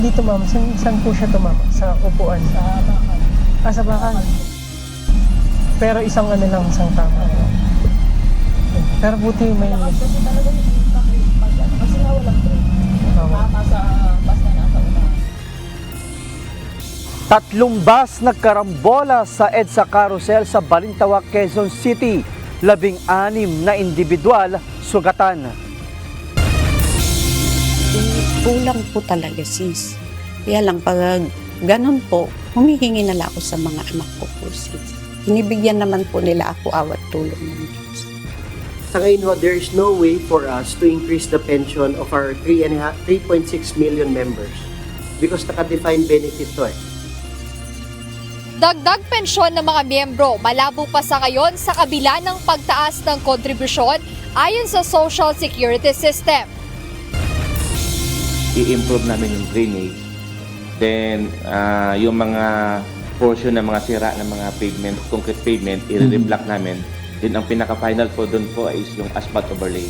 dito ma'am, saan po siya to ma'am? Sa upuan? Sa bakal. Sa bakal. Pero isang ano lang, isang tama. Pero buti may... Kasi talaga hindi kasi nga walang break. Tama sa basta nasa unahan. 3 bus nagkarambola sa EDSA Carousel sa Balintawak, Quezon City. 16 na individual sugatan. Kulang po talaga sis. Kaya lang pag ganun po, humihingi na lang ako sa mga anak ko po sis. Hinibigyan naman po nila ako awat tulong ng Diyos. Sa ngayon, there is no way for us to increase the pension of our 3.6 million members because naka-defined benefit to Dagdag pensyon ng mga miyembro malabo pa sa ngayon sa kabila ng pagtaas ng kontribusyon ayon sa Social Security System. I-improve namin yung drainage. Then, yung mga portion ng mga sira ng mga pavement, concrete pavement, i-reblock namin. Then, ang pinaka-final po doon po is yung asphalt overlay.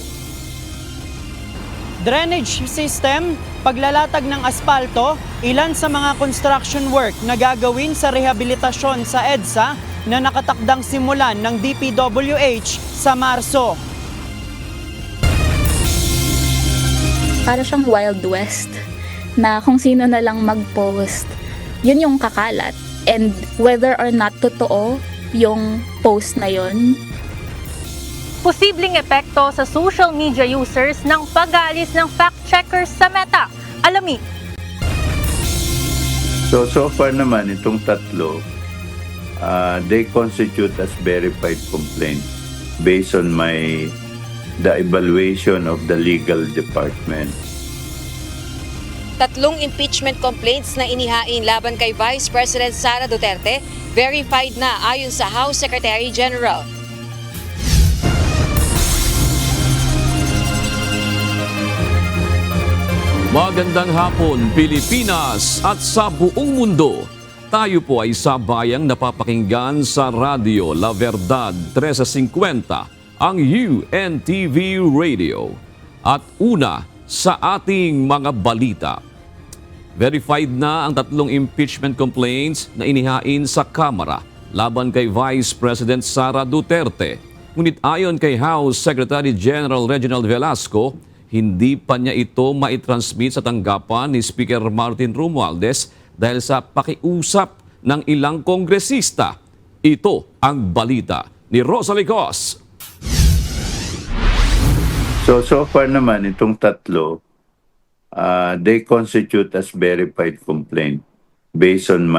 Drainage system, paglalatag ng asfalto, ilan sa mga construction work na gagawin sa rehabilitasyon sa EDSA na nakatakdang simulan ng DPWH sa Marso. Para siyang Wild West na kung sino na lang mag-post, yun yung kakalat. And whether or not totoo yung post na yun, posibleng epekto sa social media users ng pag-aalis ng fact-checkers sa Meta. Alamin. So far naman, itong tatlo, they constitute as verified complaint based on the evaluation of the legal department. 3 impeachment complaints na inihain laban kay Vice President Sara Duterte, verified na ayon sa House Secretary General. Magandang hapon, Pilipinas at sa buong mundo. Tayo po ay sabayang napapakinggan sa radyo La Verdad 1350, ang UNTV Radio. At una sa ating mga balita. Verified na ang 3 impeachment complaints na inihain sa Kamara laban kay Vice President Sara Duterte. Ngunit ayon kay House Secretary General Reginald Velasco, hindi pa niya ito maitransmit sa tanggapan ni Speaker Martin Romualdez dahil sa pakiusap ng ilang kongresista. Ito ang balita ni Rosalie Cos. So far naman, itong tatlo, they constitute as verified complaint based on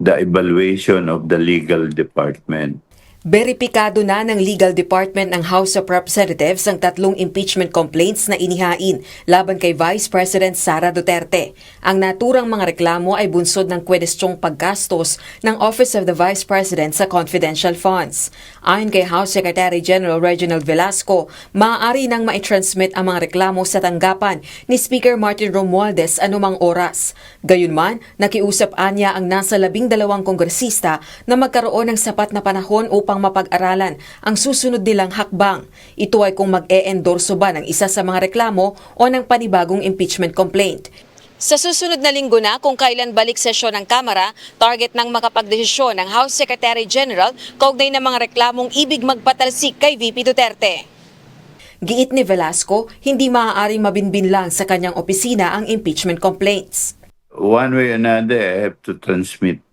the evaluation of the legal department. Beripikado na ng Legal Department ng House of Representatives ang 3 impeachment complaints na inihain laban kay Vice President Sara Duterte. Ang naturang mga reklamo ay bunsod ng kwestyong paggastos ng Office of the Vice President sa confidential funds. Ayon kay House Secretary General Reginald Velasco, maaari nang maitransmit ang mga reklamo sa tanggapan ni Speaker Martin Romualdez anumang oras. Gayunman, nakiusap anya ang nasa 12 kongresista na magkaroon ng sapat na panahon upang mapag-aralan ang susunod nilang hakbang. Ito ay kung mag-e-endorso ba ng isa sa mga reklamo o ng panibagong impeachment complaint. Sa susunod na linggo na kung kailan balik sesyon ng Kamara, target ng makapagdesisyon ng House Secretary General kaugnay ng mga reklamong ibig magpatalsik kay VP Duterte. Giit ni Velasco, hindi maaaring mabinbin lang sa kanyang opisina ang impeachment complaints. One way or another, I have to transmit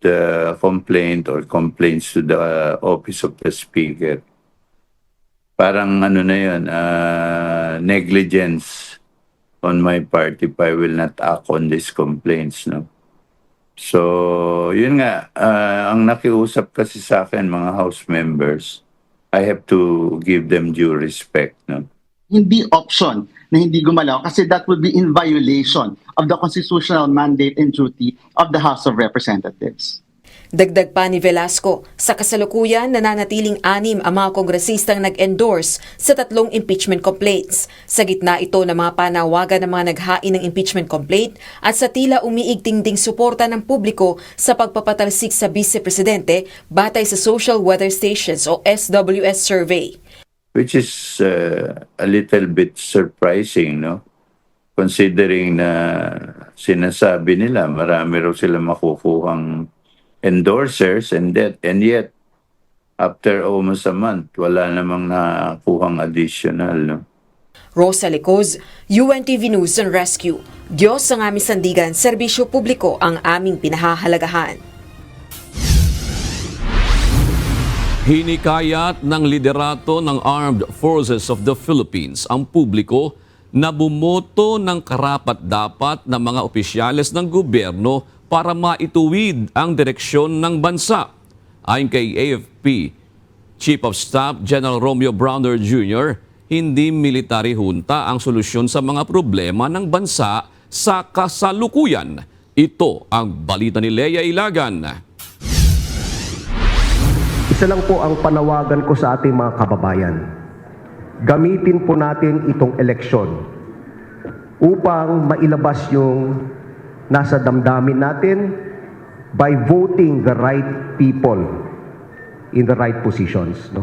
the complaint or complaints to the Office of the Speaker. Parang ano na yun, negligence on my part if I will not act on these complaints. No? So, yun nga, ang nakiusap kasi sa akin, mga House members, I have to give them due respect. No? Hindi option na hindi gumalaw kasi that would be in violation of the constitutional mandate and duty of the House of Representatives. Dagdag pa ni Velasco, sa kasalukuyan nananatiling 6 ang mga kongresistang nag-endorse sa 3 impeachment complaints. Sa gitna ito ng mga panawagan ng mga naghain ng impeachment complaint at sa tila umiigting ding suporta ng publiko sa pagpapatalsik sa Vice-Presidente batay sa Social Weather Stations o SWS survey. Which is a little bit surprising, no? considering na sinasabi nila marami raw sila makukuhang endorsers and yet after almost a month wala namang nakuhang additional, no? Rosa Licoz, UNTV News and Rescue. Diyos ang aming sandigan, serbisyo publiko ang aming pinahahalagahan. Hinikayat ng liderato ng Armed Forces of the Philippines ang publiko na bumoto ng karapat-dapat na mga opisyales ng gobyerno para maituwid ang direksyon ng bansa. Ayon kay AFP Chief of Staff General Romeo Browner Jr., hindi military junta ang solusyon sa mga problema ng bansa sa kasalukuyan. Ito ang balita ni Lea Ilagan. Isa lang po ang panawagan ko sa ating mga kababayan. Gamitin po natin itong eleksyon upang mailabas yung nasa damdamin natin by voting the right people in the right positions, no?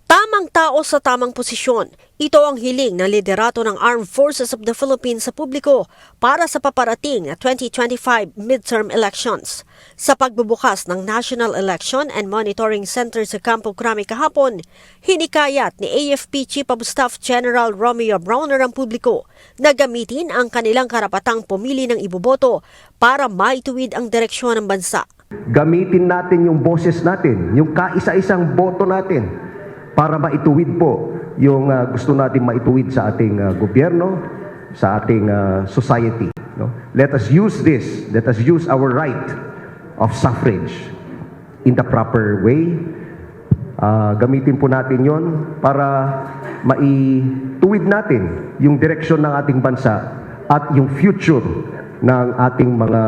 Tamang tao sa tamang posisyon. Ito ang hiling ng liderato ng Armed Forces of the Philippines sa publiko para sa paparating na 2025 midterm elections. Sa pagbubukas ng National Election and Monitoring Center sa Campo Crame kahapon, hinikayat ni AFP Chief of Staff General Romeo Browner ang publiko na gamitin ang kanilang karapatang pumili ng iboboto para maituwid ang direksyon ng bansa. Gamitin natin yung boses natin, yung kaisa-isang boto natin para maituwid po yung gusto natin maituwid sa ating gobyerno, sa ating society, no? Let us use this, let us use our right of suffrage in the proper way. Gamitin po natin yon para maituwid natin yung direksyon ng ating bansa at yung future ng ating mga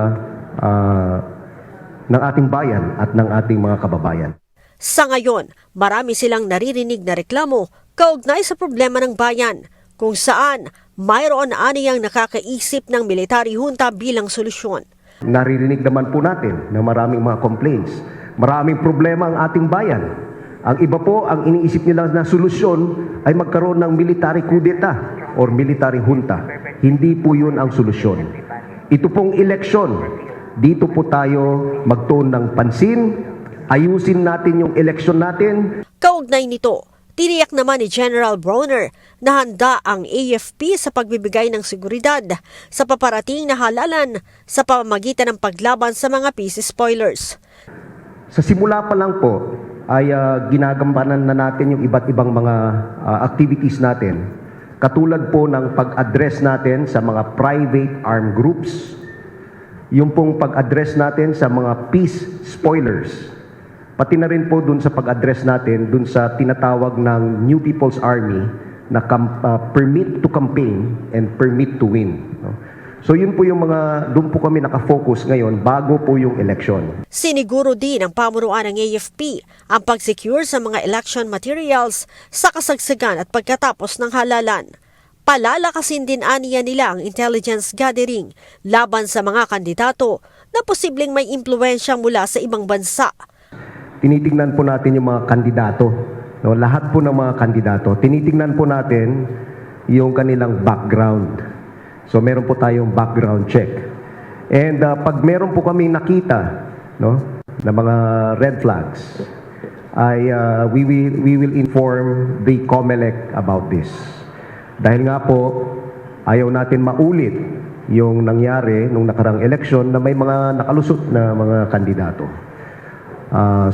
ng ating bayan at ng ating mga kababayan. Sa ngayon, marami silang naririnig na reklamo kaugnay sa problema ng bayan, kung saan mayroon aniyang nakakaisip ng military junta bilang solusyon. Naririnig naman po natin na maraming mga complaints. Maraming problema ang ating bayan. Ang iba po, ang iniisip nila na solusyon ay magkaroon ng military coup d'etat or military junta. Hindi po yun ang solusyon. Ito pong eleksyon, dito po tayo magtuon ng pansin. Ayusin natin yung eleksyon natin. Kaugnay nito, tiniyak naman ni General Browner na handa ang AFP sa pagbibigay ng seguridad sa paparating na halalan sa pamamagitan ng paglaban sa mga peace spoilers. Sa simula pa lang po ay ginagampanan na natin yung iba't ibang mga activities natin. Katulad po ng pag-address natin sa mga private armed groups, yung pong pag-address natin sa mga peace spoilers, pati na rin po dun sa pag-address natin dun sa tinatawag ng New People's Army na permit to campaign and permit to win, no? So yun po yung mga, doon po kami nakafocus ngayon bago po yung election. Siniguro din ng pamunuan ng AFP ang pag-secure sa mga election materials sa kasagsagan at pagkatapos ng halalan. Palalakasin din aniya nila ang intelligence gathering laban sa mga kandidato na posibleng may impluensya mula sa ibang bansa. Tinitingnan po natin yung mga kandidato, no? Lahat po ng mga kandidato. Tinitingnan po natin yung kanilang background. So meron po tayong background check. And pag meron po kami nakita, no, na mga red flags, ay we will inform the COMELEC about this. Dahil nga po, ayaw natin maulit yung nangyari nung nakarang eleksyon na may mga nakalusot na mga kandidato.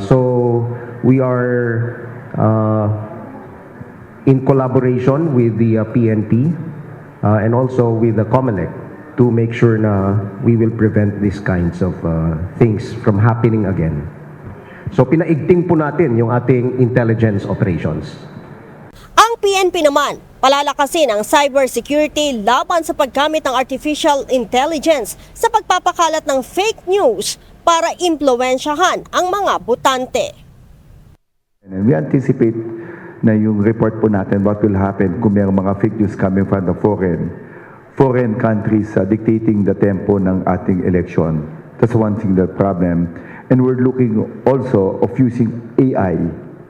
So we are in collaboration with the PNP and also with the COMELEC to make sure na we will prevent these kinds of things from happening again. So pinaigting po natin yung ating intelligence operations. Ang PNP naman, palalakasin ang cybersecurity laban sa paggamit ng artificial intelligence sa pagpapakalat ng fake news para impluwensyahan ang mga botante. And we anticipate na yung report po natin what will happen kung mayroong mga fake news coming from the foreign countries dictating the tempo ng ating election. That's one thing, the problem. And we're looking also of using AI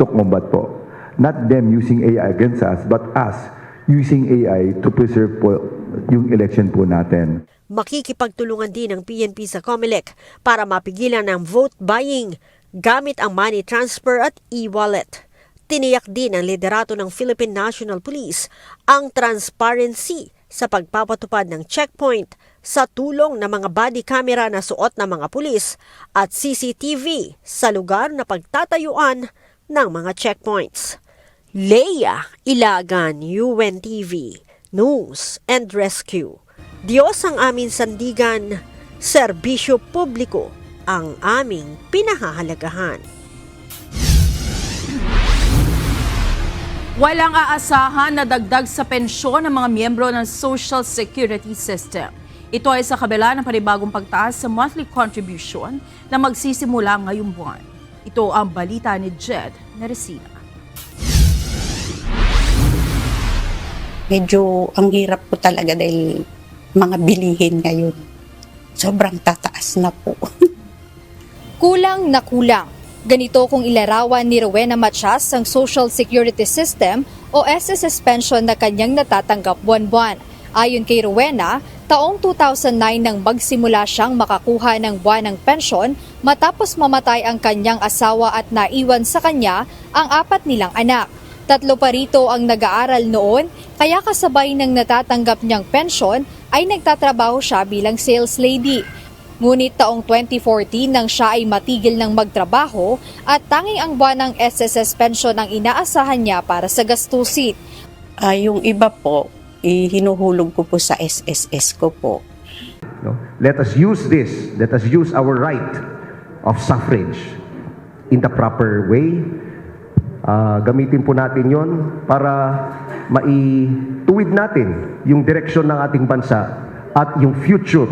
to combat po. Not them using AI against us, but us using AI to preserve po yung election po natin. Makikipagtulungan din ng PNP sa COMELEC para mapigilan ng vote buying gamit ang money transfer at e-wallet. Tiniyak din ng liderato ng Philippine National Police ang transparency sa pagpapatupad ng checkpoint sa tulong ng mga body camera na suot ng mga pulis at CCTV sa lugar na pagtatayuan ng mga checkpoints. Leia Ilagan, UNTV, News and Rescue. Diyos ang aming sandigan, serbisyo publiko ang aming pinahahalagahan. Walang aasahan na dagdag sa pensyon ng mga miyembro ng Social Security System. Ito ay sa kabila ng panibagong pagtaas sa monthly contribution na magsisimula ngayong buwan. Ito ang balita ni Jed Neresina. Medyo ang hirap po talaga dahil mga bilihin ngayon. Sobrang tataas na po. Kulang na kulang. Ganito kung ilarawan ni Rowena Matias ang Social Security System o SSS pension na kanyang natatanggap buwan-buwan. Ayon kay Rowena, taong 2009 nang magsimula siyang makakuha ng buwanang pensyon matapos mamatay ang kanyang asawa at naiwan sa kanya ang 4 nilang anak. 3 pa rito ang nag-aaral noon, kaya kasabay ng natatanggap niyang pensyon ay nagtatrabaho siya bilang sales lady. Ngunit taong 2014 nang siya ay matigil ng magtrabaho at tanging ang buwanang SSS pension ang inaasahan niya para sa gastusin. Yung iba po, hinuhulog ko po sa SSS ko po. No? Let us use this. Let us use our right of suffrage in the proper way. Gamitin po natin yon para maituwid natin yung direksyon ng ating bansa at yung future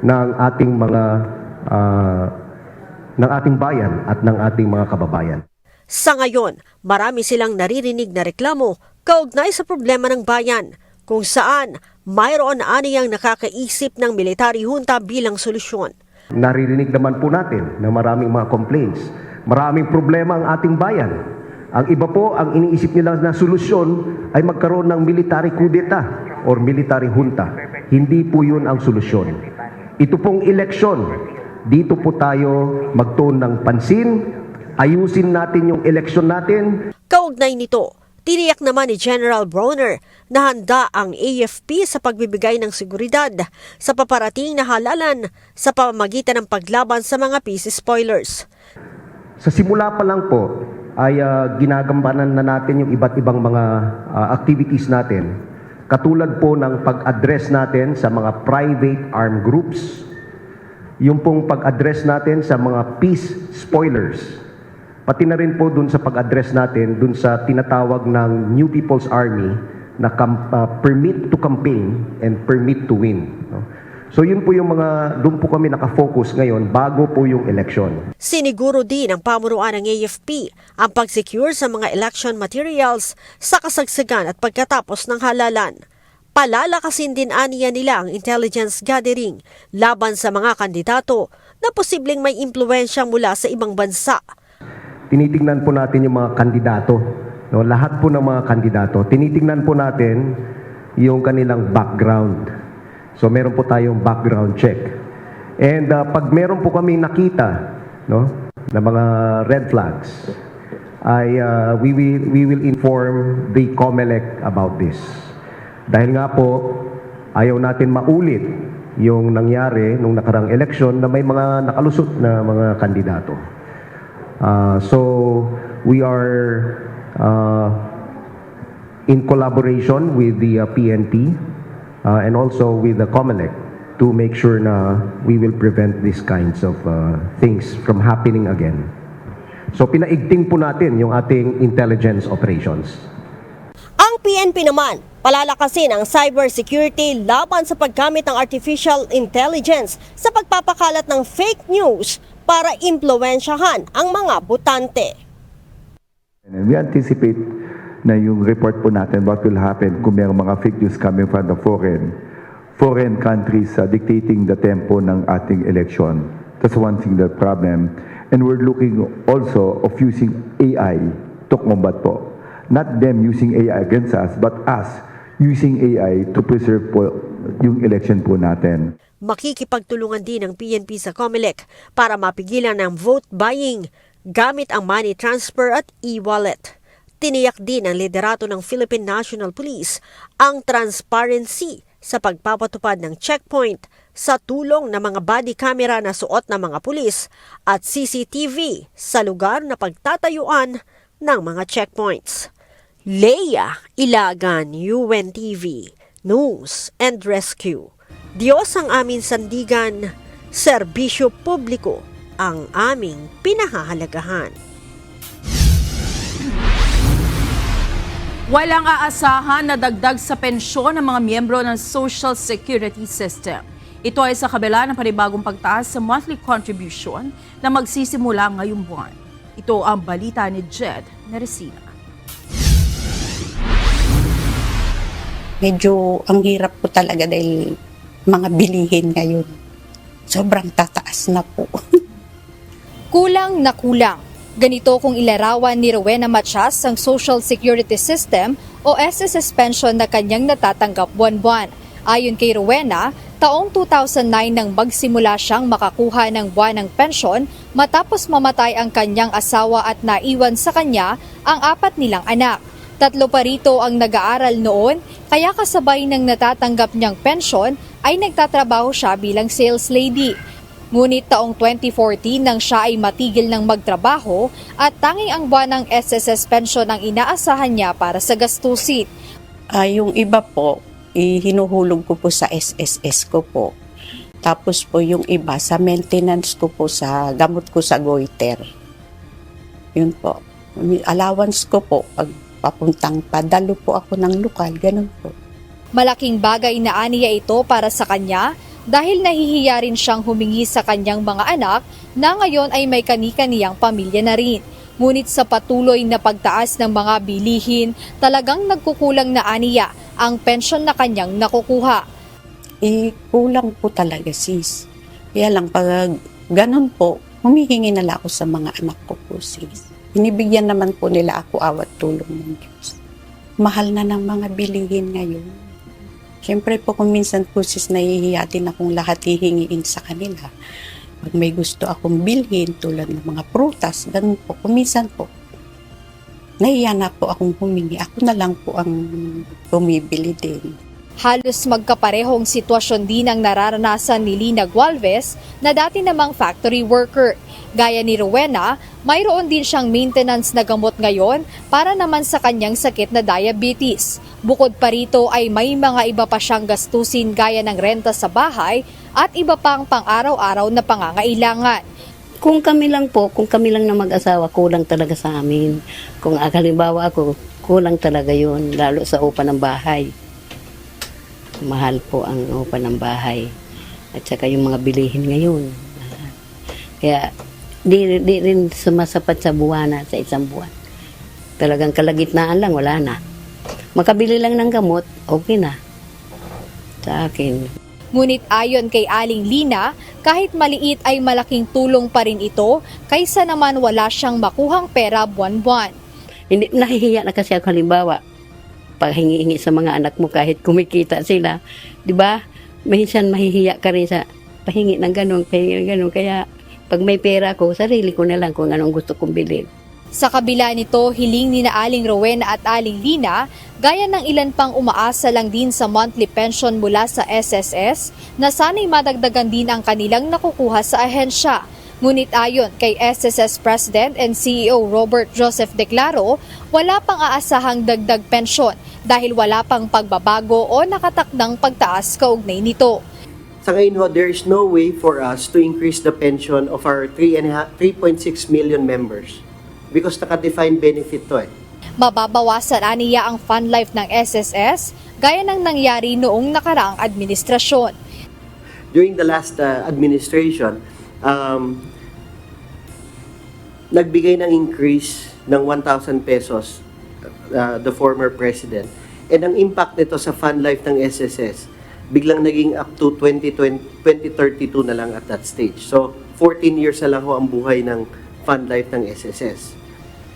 ng ating mga ng ating bayan at ng ating mga kababayan. Sa ngayon, marami silang naririnig na reklamo kaugnay sa problema ng bayan, kung saan mayroon aniyang nakakaisip ng military junta bilang solusyon. Naririnig naman po natin na maraming mga complaints. Maraming problema ang ating bayan. Ang iba po, ang iniisip nila na solusyon ay magkaroon ng military coup d'etat or military junta. Hindi po yun ang solusyon. Ito pong eleksyon, dito po tayo magtuon ng pansin, ayusin natin yung eleksyon natin. Kaugnay nito, tiniyak naman ni General Bronner na handa ang AFP sa pagbibigay ng seguridad sa paparating na halalan sa pamamagitan ng paglaban sa mga peace spoilers. Sa simula pa lang po ay ginagambanan na natin yung iba't ibang mga activities natin. Katulad po ng pag-address natin sa mga private armed groups, yung pong pag-address natin sa mga peace spoilers, pati na rin po dun sa pag-address natin dun sa tinatawag ng New People's Army na permit to campaign and permit to win. No? So yun po yung doon po kami nakafocus ngayon bago po yung election. Siniguro din ng pamunuan ng AFP ang pag-secure sa mga election materials sa kasagsagan at pagkatapos ng halalan. Palalakasin din aniya nila ang intelligence gathering laban sa mga kandidato na posibleng may impluwensya mula sa ibang bansa. Tinitingnan po natin yung mga kandidato. No? Lahat po ng mga kandidato, tinitingnan po natin yung kanilang background. So meron po tayong background check. And pag meron po kami nakita, no, na mga red flags, ay we will inform the COMELEC about this. Dahil nga po, ayaw natin maulit yung nangyari nung nakarang eleksyon na may mga nakalusot na mga kandidato. So we are in collaboration with the PNP and also with the COMELEC to make sure na we will prevent these kinds of things from happening again. So pinaigting po natin yung ating intelligence operations. Ang PNP naman, palalakasin ang cybersecurity laban sa paggamit ng artificial intelligence sa pagpapakalat ng fake news para impluwensyahan ang mga botante. And we anticipate na yung report po natin what will happen kung mayroong mga fake news coming from the foreign countries dictating the tempo ng ating election. That's one thing, the problem. And we're looking also of using AI to combat po. Not them using AI against us, but us using AI to preserve po yung election po natin. Makikipagtulungan din ng PNP sa COMELEC para mapigilan ang vote buying gamit ang money transfer at e-wallet. Tiniyak din ng liderato ng Philippine National Police ang transparency sa pagpapatupad ng checkpoint sa tulong ng mga body camera na suot ng mga pulis at CCTV sa lugar na pagtatayuan ng mga checkpoints. Leia Ilagan, UNTV, News and Rescue. Diyos ang aming sandigan, serbisyo publiko ang aming pinahahalagahan. Walang aasahan na dagdag sa pensyon ng mga miyembro ng Social Security System. Ito ay sa kabila ng panibagong pagtaas sa monthly contribution na magsisimula ngayong buwan. Ito ang balita ni Jed Neresina. Medyo ang hirap po talaga dahil mga bilihin ngayon. Sobrang tataas na po. Kulang na kulang. Ganito kung ilarawan ni Rowena Matias ang Social Security System o SSS pension na kanyang natatanggap buwan-buwan. Ayon kay Rowena, taong 2009 nang magsimula siyang makakuha ng buwanang pensyon matapos mamatay ang kanyang asawa at naiwan sa kanya ang 4 nilang anak. 3 pa rito ang nag-aaral noon, kaya kasabay ng natatanggap niyang pensyon ay nagtatrabaho siya bilang sales lady. Ngunit taong 2014 nang siya ay matigil ng magtrabaho at tanging ang buwanang SSS pension ang inaasahan niya para sa gastusin. Yung iba po, hinuhulog ko po sa SSS ko po. Tapos po yung iba sa maintenance ko po sa gamot ko sa goiter. Yun po. Allowance ko po pag papuntang padalo po ako ng lokal, ganun po. Malaking bagay na aniya ito para sa kanya dahil nahihiya rin siyang humingi sa kanyang mga anak na ngayon ay may kani-kaniyang pamilya na rin. Ngunit sa patuloy na pagtaas ng mga bilihin, talagang nagkukulang na aniya ang pensyon na kanyang nakukuha. Kulang po talaga sis. Kaya lang pag ganun po, humihingi na lang ako sa mga anak ko po sis. Binibigyan naman po nila ako awat tulong ng Diyos. Mahal na ng mga bilihin ngayon. Siyempre po kung minsan po sis nahihiya din akong lahat hihingiin sa kanila. Pag may gusto akong bilhin tulad ng mga prutas, ganun po. Kung minsan po, nahiya na po akong humingi. Ako na lang po ang bumibili din. Halos magkaparehong sitwasyon din ang nararanasan ni Lina Gualvez na dati namang factory worker. Gaya ni Rowena, mayroon din siyang maintenance na gamot ngayon para naman sa kanyang sakit na diabetes. Bukod pa rito ay may mga iba pa siyang gastusin gaya ng renta sa bahay at iba pang pang-araw-araw na pangangailangan. Kung kami lang na mag-asawa, kulang talaga sa amin. Kung halimbawa ako, kulang talaga yun, lalo sa upa ng bahay. Mahal po ang upa ng bahay. At saka yung mga bilihin ngayon. Kaya di rin sumasapat sa buwana, sa isang buwan. Talagang kalagitnaan lang, wala na. Makabili lang ng gamot, okay na. Sa akin. Ngunit ayon kay Aling Lina, kahit maliit ay malaking tulong pa rin ito kaysa naman wala siyang makuhang pera buwan-buwan. Hindi, nahihiya na kasi ako halimbawa. Pag hingi-hingi sa mga anak mo kahit kumikita sila, di ba? Minsan mahihiya ka rin sa pahingi ng ganun, kaya pag may pera ko, sarili ko na lang kung anong gusto kong bilhin. Sa kabila nito, hiling ni na Aling Rowena at Aling Lina, gaya ng ilan pang umaasa lang din sa monthly pension mula sa SSS, na sana'y madagdagan din ang kanilang nakukuha sa ahensya. Ngunit ayon kay SSS President and CEO Robert Joseph Declaro, wala pang aasahang dagdag pensyon dahil wala pang pagbabago o nakatakdang pagtaas kaugnay nito. Sa ngayon, there is no way for us to increase the pension of our 3.6 million members because naka-defined benefit to Mababawasan aniya ang fund life ng SSS gaya ng nangyari noong nakaraang administrasyon. During the last administration, nagbigay ng increase ng 1,000 pesos the former president. And ang impact nito sa fund life ng SSS, biglang naging up to 2032 na lang at that stage. So, 14 years na lang ho ang buhay ng fund life ng SSS.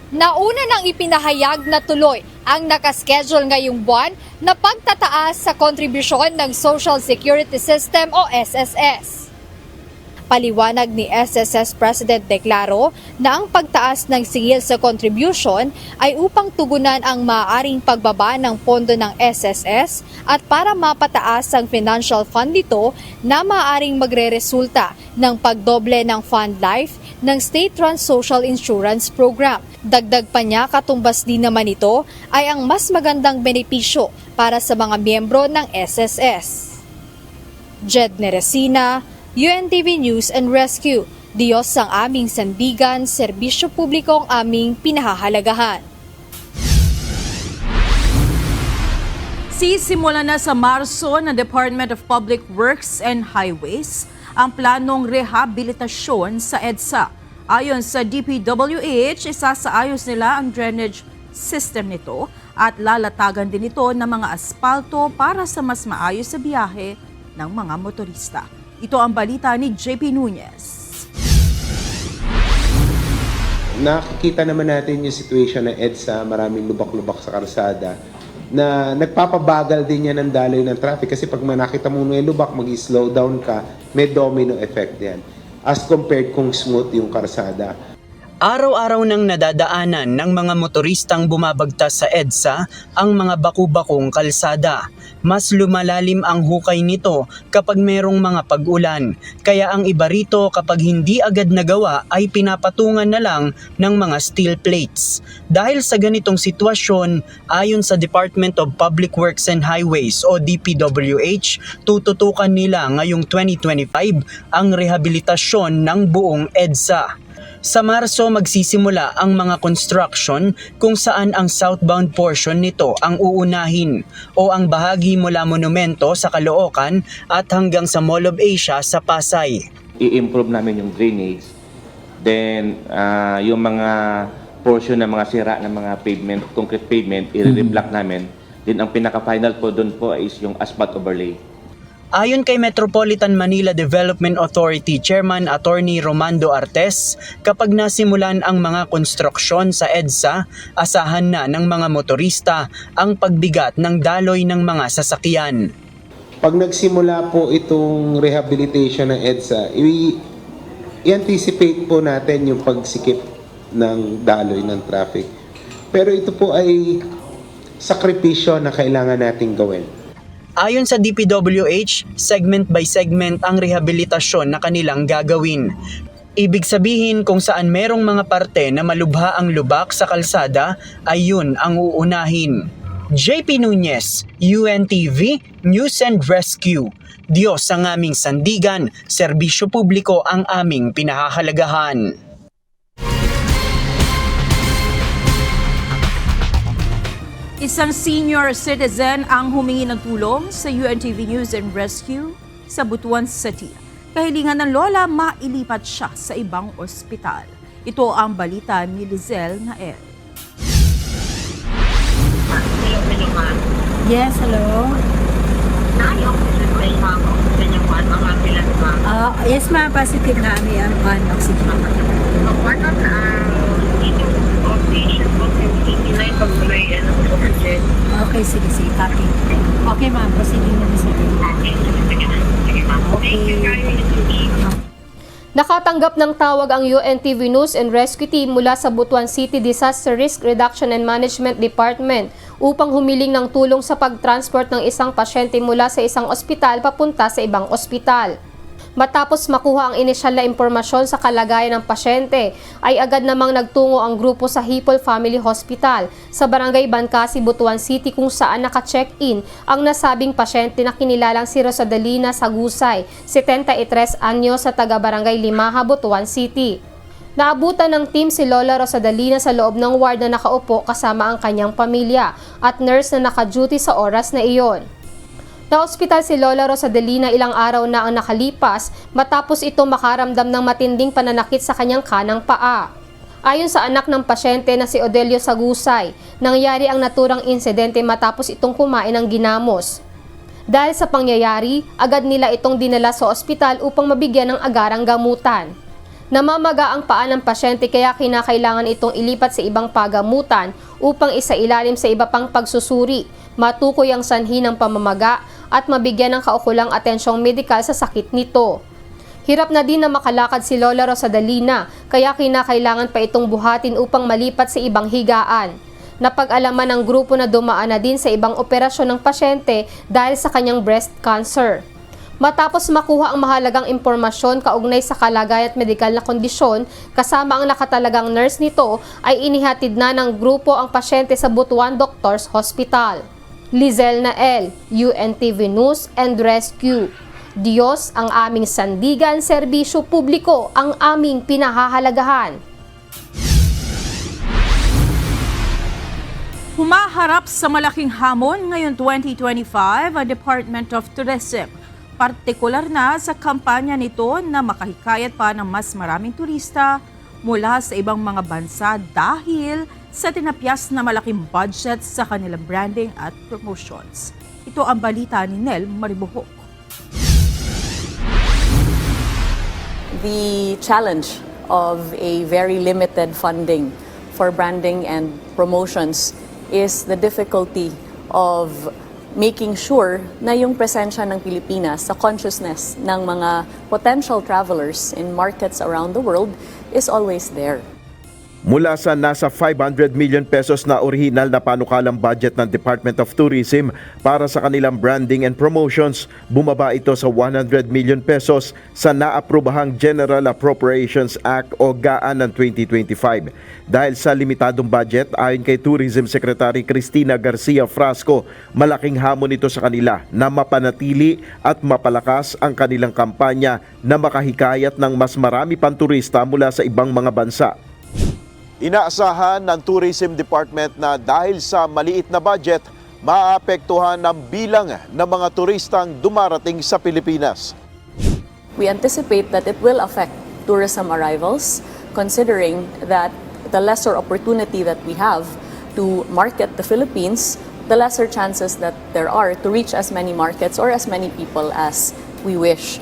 Nauna nang ipinahayag na tuloy ang nakaschedule ngayong buwan na pagtataas sa kontribusyon ng Social Security System o SSS. Paliwanag ni SSS President Declaro na ang pagtaas ng singil sa contribution ay upang tugunan ang maaaring pagbaba ng pondo ng SSS at para mapataas ang financial fund nito na maaaring magreresulta ng pagdoble ng fund life ng state-run social insurance program. Dagdag pa niya, katumbas din naman ito ay ang mas magandang benepisyo para sa mga miyembro ng SSS. Jed Neresina, UNTV News and Rescue. Diyos ang aming sandigan, serbisyo publiko ang aming pinahahalagahan. Sisimula na sa Marso ng Department of Public Works and Highways ang planong rehabilitasyon sa EDSA. Ayon sa DPWH, isasaayos nila ang drainage system nito at lalatagan din ito ng mga aspalto para sa mas maayos sa biyahe ng mga motorista. Ito ang balita ni JP Nunez. Nakikita naman natin yung situation ng EDSA, maraming lubak-lubak sa karsada, na nagpapabagal din yan ng daloy ng traffic kasi pag nakita mo may lubak, mag-slow down ka, may domino effect yan as compared kung smooth yung karsada. Araw-araw nang nadadaanan ng mga motoristang bumabagtas sa EDSA ang mga baku-bakong kalsada. Mas lumalalim ang hukay nito kapag merong mga pag-ulan. Kaya ang iba rito kapag hindi agad nagawa ay pinapatungan na lang ng mga steel plates. Dahil sa ganitong sitwasyon, ayon sa Department of Public Works and Highways o DPWH, tututukan nila ngayong 2025 ang rehabilitasyon ng buong EDSA. Sa Marso magsisimula ang mga construction kung saan ang southbound portion nito ang uunahin o ang bahagi mula monumento sa Caloocan at hanggang sa Mall of Asia sa Pasay. I-improve namin yung drainage, then yung mga portion ng mga sira ng mga pavement, concrete pavement, i-reblock namin. Then ang pinaka-final po doon po is yung asphalt overlay. Ayon kay Metropolitan Manila Development Authority Chairman Attorney Romando Artes, kapag nasimulan ang mga konstruksyon sa EDSA, asahan na ng mga motorista ang pagbigat ng daloy ng mga sasakyan. Pag nagsimula po itong rehabilitation ng EDSA, i-anticipate po natin yung pagsikip ng daloy ng traffic. Pero ito po ay sakripisyo na kailangan nating gawin. Ayon sa DPWH, segment by segment ang rehabilitasyon na kanilang gagawin. Ibig sabihin kung saan merong mga parte na malubha ang lubak sa kalsada, ay yun ang uunahin. JP Nunez, UNTV, News and Rescue. Diyos ang aming sandigan, serbisyo publiko ang aming pinahahalagahan. Isang senior citizen ang humingi ng tulong sa UNTV News and Rescue sa Butuan City. Kahilingan ng lola, mailipat siya sa ibang ospital. Ito ang balita ni Lizelle Nael. Yes, hello. Yes, ma'am. Positive na kami ang oxygen. Okay, sige. Copy. Okay, ma'am. Proceeding na sige. Okay. Nakatanggap ng tawag ang UNTV News and Rescue Team mula sa Butuan City Disaster Risk Reduction and Management Department upang humiling ng tulong sa pagtransport ng isang pasyente mula sa isang ospital papunta sa ibang ospital. Matapos makuha ang inisyal na impormasyon sa kalagayan ng pasyente, ay agad namang nagtungo ang grupo sa Hipol Family Hospital sa Barangay Bancasi, Butuan City kung saan naka-check-in ang nasabing pasyente na kinilalang si Rosadalina Sagusay, 73 anyo sa taga-Barangay Limaha, Butuan City. Naabutan ng team si Lola Rosadalina sa loob ng ward na nakaupo kasama ang kanyang pamilya at nurse na naka-duty sa oras na iyon. Na-ospital si Lola Rosadalina ilang araw na ang nakalipas matapos ito makaramdam ng matinding pananakit sa kanyang kanang paa. Ayon sa anak ng pasyente na si Odelio Sagusay, nangyari ang naturang insidente matapos itong kumain ng ginamos. Dahil sa pangyayari, agad nila itong dinala sa ospital upang mabigyan ng agarang gamutan. Namamaga ang paa ng pasyente kaya kinakailangan itong ilipat sa ibang pagamutan upang isailalim sa iba pang pagsusuri, matukoy ang sanhi ng pamamaga at mabigyan ng kaukulang atensyong medikal sa sakit nito. Hirap na din na makalakad si Lola Rosadalina kaya kinakailangan pa itong buhatin upang malipat sa ibang higaan. Napag-alaman ng grupo na dumaan na din sa ibang operasyon ng pasyente dahil sa kanyang breast cancer. Matapos makuha ang mahalagang impormasyon kaugnay sa kalagayan at medikal na kondisyon, kasama ang nakatalagang nurse nito ay inihatid na ng grupo ang pasyente sa Butuan Doctors Hospital. Lizel Nael, UNTV News and Rescue. Diyos ang aming sandigan, serbisyo publiko ang aming pinahahalagahan. Humaharap sa malaking hamon ngayon 2025 ang Department of Tourism. Partikular na sa kampanya nito na makahikayat pa ng mas maraming turista mula sa ibang mga bansa dahil sa tinapyas na malaking budget sa kanilang branding at promotions. Ito ang balita ni Nel Maribuhok. The challenge of a very limited funding for branding and promotions is the difficulty of making sure na yung presensya ng Pilipinas sa consciousness ng mga potential travelers in markets around the world is always there. Mula sa nasa 500 million pesos na orihinal na panukalang budget ng Department of Tourism para sa kanilang branding and promotions, bumaba ito sa 100 million pesos sa naaprobahang General Appropriations Act o GAA ng 2025. Dahil sa limitadong budget, ayon kay Tourism Secretary Cristina Garcia Frasco, malaking hamon ito sa kanila na mapanatili at mapalakas ang kanilang kampanya na makahikayat ng mas marami pang turista mula sa ibang mga bansa. Inaasahan ng Tourism Department na dahil sa maliit na budget, maapektuhan ang bilang ng mga turistang dumarating sa Pilipinas. We anticipate that it will affect tourism arrivals, considering that the lesser opportunity that we have to market the Philippines, the lesser chances that there are to reach as many markets or as many people as we wish.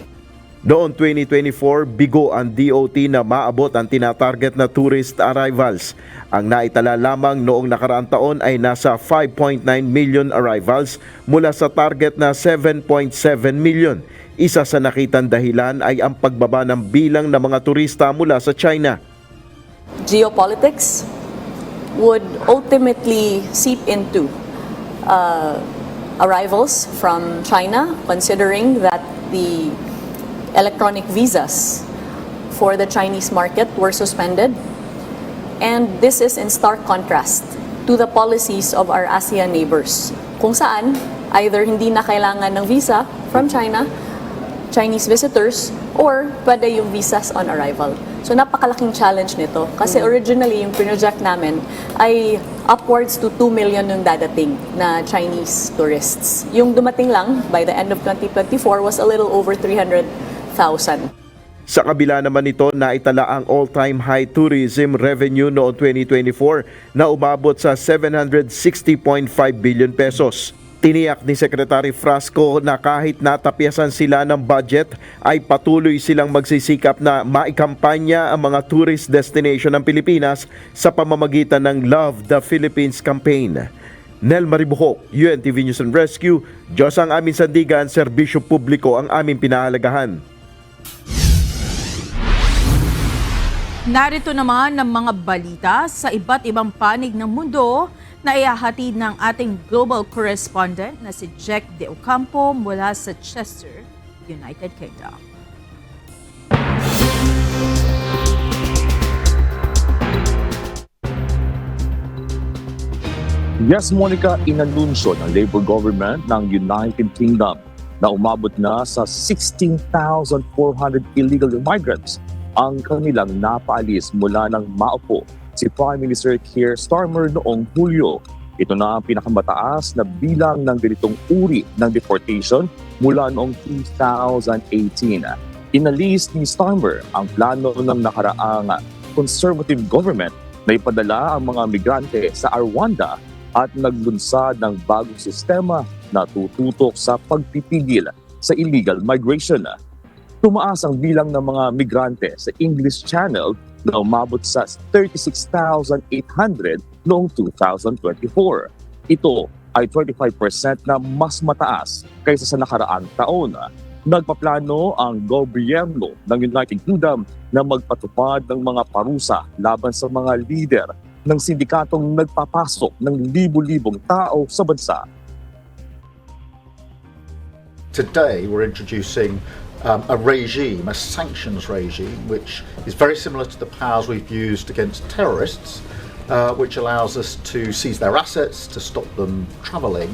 Noong 2024, bigo ang DOT na maabot ang tinatarget na tourist arrivals. Ang naitala lamang noong nakaraang taon ay nasa 5.9 million arrivals mula sa target na 7.7 million. Isa sa nakitang dahilan ay ang pagbaba ng bilang ng mga turista mula sa China. Geopolitics would ultimately seep into arrivals from China, considering that the electronic visas for the Chinese market were suspended. And this is in stark contrast to the policies of our ASEAN neighbors, kung saan either hindi na kailangan ng visa from China, Chinese visitors, or pwede yung visas on arrival. So napakalaking challenge nito kasi originally yung project namin ay upwards to 2 million yung dadating na Chinese tourists. Yung dumating lang by the end of 2024 was a little over 300,000. Sa kabila naman nito, naitala ang all-time high tourism revenue noong 2024 na umabot sa 760.5 billion pesos. Tiniyak ni Secretary Frasco na kahit natapyasan sila ng budget ay patuloy silang magsisikap na maikampanya ang mga tourist destination ng Pilipinas sa pamamagitan ng Love the Philippines campaign. Nel Maribuhok, UNTV News and Rescue. Diyos ang aming sandigan, serbisyo publiko ang aming pinahalagahan. Narito naman ang mga balita sa iba't ibang panig ng mundo na ihahatid ng ating global correspondent na si Jack De Ocampo mula sa Chester, United Kingdom. Yes, Monica, inanunsyo ng Labour government ng United Kingdom na umabot na sa 16,400 illegal migrants ang kanilang napaalis mula ng maupo si Prime Minister Keir Starmer noong Hulyo. Ito na ang pinakamataas na bilang ng ganitong uri ng deportation mula noong 2018. Inalis ni Starmer ang plano ng nakaraang conservative government na ipadala ang mga migrante sa Rwanda at naglunsad ng bagong sistema na tututok sa pagpipigil sa illegal migration. tumaas ang bilang ng mga migrante sa English Channel na umabot sa 36,800 noong 2024. Ito ay 25% na mas mataas kaysa sa nakaraang taon. Nagpaplano ang gobyerno ng United Kingdom na magpatupad ng mga parusa laban sa mga lider ng sindikatong nagpapasok ng libu-libong tao sa bansa. Today we're introducing a regime, a sanctions regime, which is very similar to the powers we've used against terrorists, which allows us to seize their assets, to stop them travelling,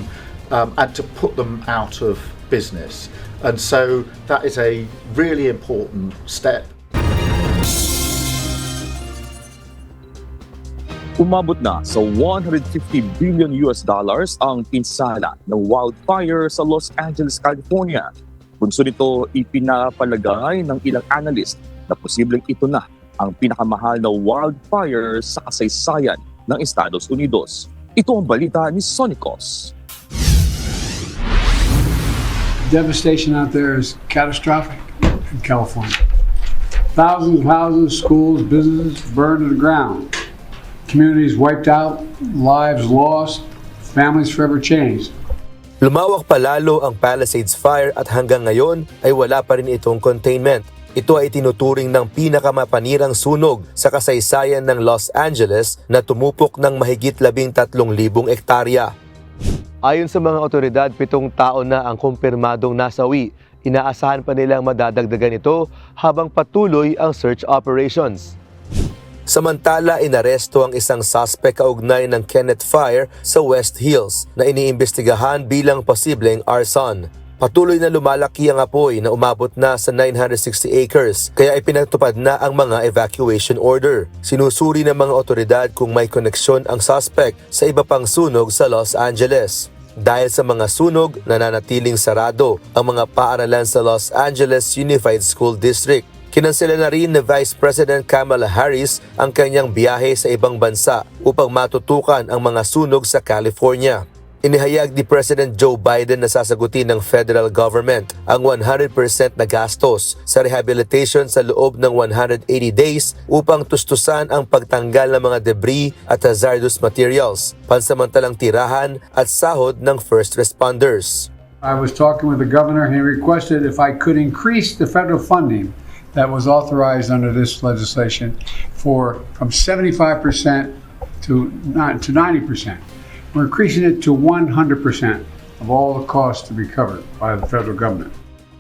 and to put them out of business. And so that is a really important step. Umabot na sa $150 billion ang pinsala ng wildfire sa Los Angeles, California. Bunso nito ipinapalagay ng ilang analyst na posibleng ito na ang pinakamahal na wildfire sa kasaysayan ng Estados Unidos. Ito ang balita ni Sonicos. Devastation out there is catastrophic in California. Thousands of houses, schools, businesses burned to the ground. Communities wiped out, lives lost, families forever changed. Lumawak pa lalo ang Palisades Fire at hanggang ngayon ay wala pa rin itong containment. Ito ay tinuturing ng pinakamapanirang sunog sa kasaysayan ng Los Angeles na tumupok ng mahigit 13,000 hektarya. Ayon sa mga otoridad, 7 tao na ang kumpirmadong nasawi. Inaasahan pa nilang madadagdagan ito habang patuloy ang search operations. Samantala, inaresto ang isang suspect kaugnay ng Kenneth Fire sa West Hills na iniimbestigahan bilang posibleng arson. Patuloy na lumalaki ang apoy na umabot na sa 960 acres, kaya ipinatupad na ang mga evacuation order. Sinusuri ng mga otoridad kung may koneksyon ang suspect sa iba pang sunog sa Los Angeles. Dahil sa mga sunog, nananatiling sarado ang mga paaralan sa Los Angeles Unified School District. Kinansela na rin ni Vice President Kamala Harris ang kanyang biyahe sa ibang bansa upang matutukan ang mga sunog sa California. Inihayag ni President Joe Biden na sasagutin ng federal government ang 100% na gastos sa rehabilitation sa loob ng 180 days upang tustusan ang pagtanggal ng mga debris at hazardous materials, pansamantalang tirahan at sahod ng first responders. I was talking with the governor and he requested if I could increase the federal funding that was authorized under this legislation from 75% to 90%. We're increasing it to 100% of all the costs to be covered by the federal government.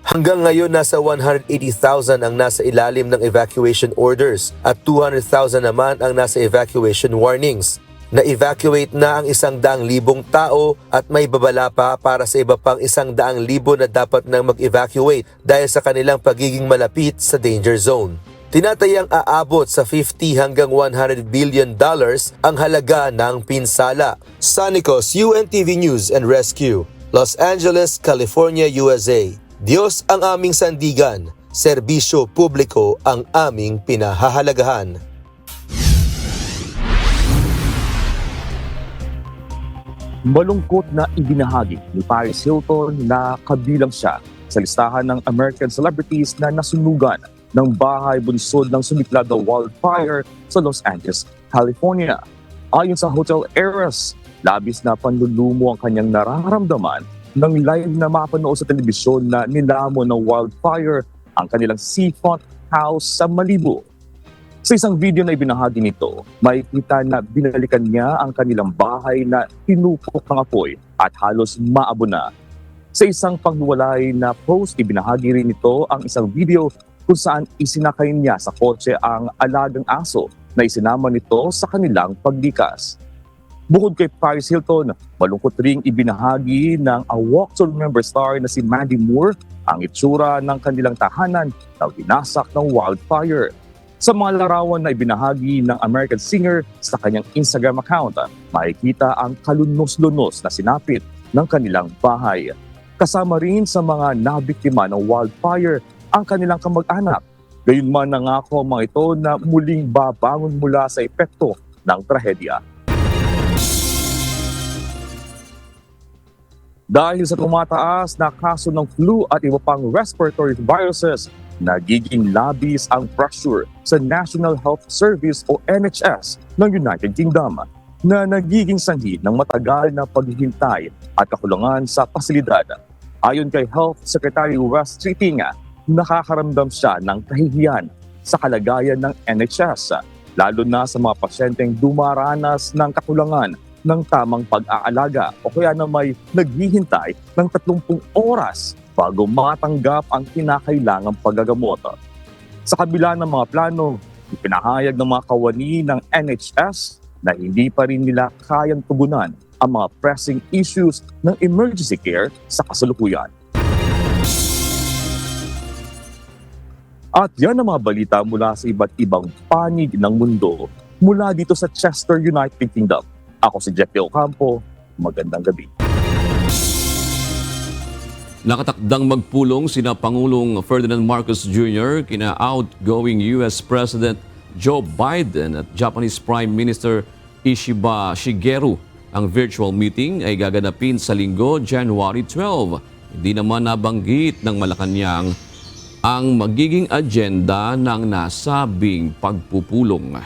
Hanggang ngayon, nasa 180,000 ang nasa ilalim ng evacuation orders at 200,000 naman ang nasa evacuation warnings. Na-evacuate na ang 100,000 tao at may babala pa para sa iba pang 100,000 na dapat nang mag-evacuate dahil sa kanilang pagiging malapit sa danger zone. Tinatayang aabot sa $50 hanggang $100 billion ang halaga ng pinsala. Sonicos, UNTV News and Rescue, Los Angeles, California, USA. Diyos ang aming sandigan, serbisyo publiko ang aming pinahahalagahan. Malungkot na ibinahagi ni Paris Hilton na kabilang siya sa listahan ng American celebrities na nasunugan ng bahay bunsod ng sumiklab na wildfire sa Los Angeles, California. Ayon sa Hotel Heiress, labis na panlulumo ang kanyang nararamdaman nang live na mapanood sa telebisyon na nilamon ng wildfire ang kanilang seafront house sa Malibu. Sa isang video na ibinahagi nito, makikita na binalikan niya ang kanilang bahay na tinupok ng apoy at halos maabo na. Sa isang paghiwalay na post, ibinahagi rin nito ang isang video kung saan isinakay niya sa kotse ang alagang aso na isinama nito sa kanilang paglikas. Bukod kay Paris Hilton, malungkot ring ibinahagi ng A Walk to Remember star na si Mandy Moore ang itsura ng kanilang tahanan na winasak ng wildfire. Sa mga larawan na ibinahagi ng American singer sa kanyang Instagram account, makikita ang kalunos-lunos na sinapit ng kanilang bahay. Kasama rin sa mga nabiktima ng wildfire ang kanilang kamag-anak. Gayunman nangako ang mga ito na muling babangon mula sa epekto ng trahedya. Dahil sa tumataas na kaso ng flu at iba pang respiratory viruses, Nagiging labis ang pressure sa National Health Service o NHS ng United Kingdom na nagiging sanhi ng matagal na paghihintay at kakulangan sa pasilidad. Ayon kay Health Secretary Wes Streeting, nakakaramdam siya ng kahihiyan sa kalagayan ng NHS, lalo na sa mga pasyenteng dumaranas ng kakulangan ng tamang pag-aalaga o kaya na may naghihintay ng 30 oras bago matanggap ang kinakailangang paggagamot. Sa kabila ng mga plano, ipinahayag ng mga kawani ng NHS na hindi pa rin nila kayang tugunan ang mga pressing issues ng emergency care sa kasalukuyan. At yan ang mga balita mula sa iba't ibang panig ng mundo mula dito sa Chester, United Kingdom. Ako si Jeffrey Ocampo. Magandang gabi. Nakatakdang magpulong sina Pangulong Ferdinand Marcos Jr., kina outgoing US President Joe Biden at Japanese Prime Minister Ishiba Shigeru. Ang virtual meeting ay gaganapin sa Linggo, January 12. Hindi naman nabanggit ng Malacanang ang magiging agenda ng nasabing pagpupulong.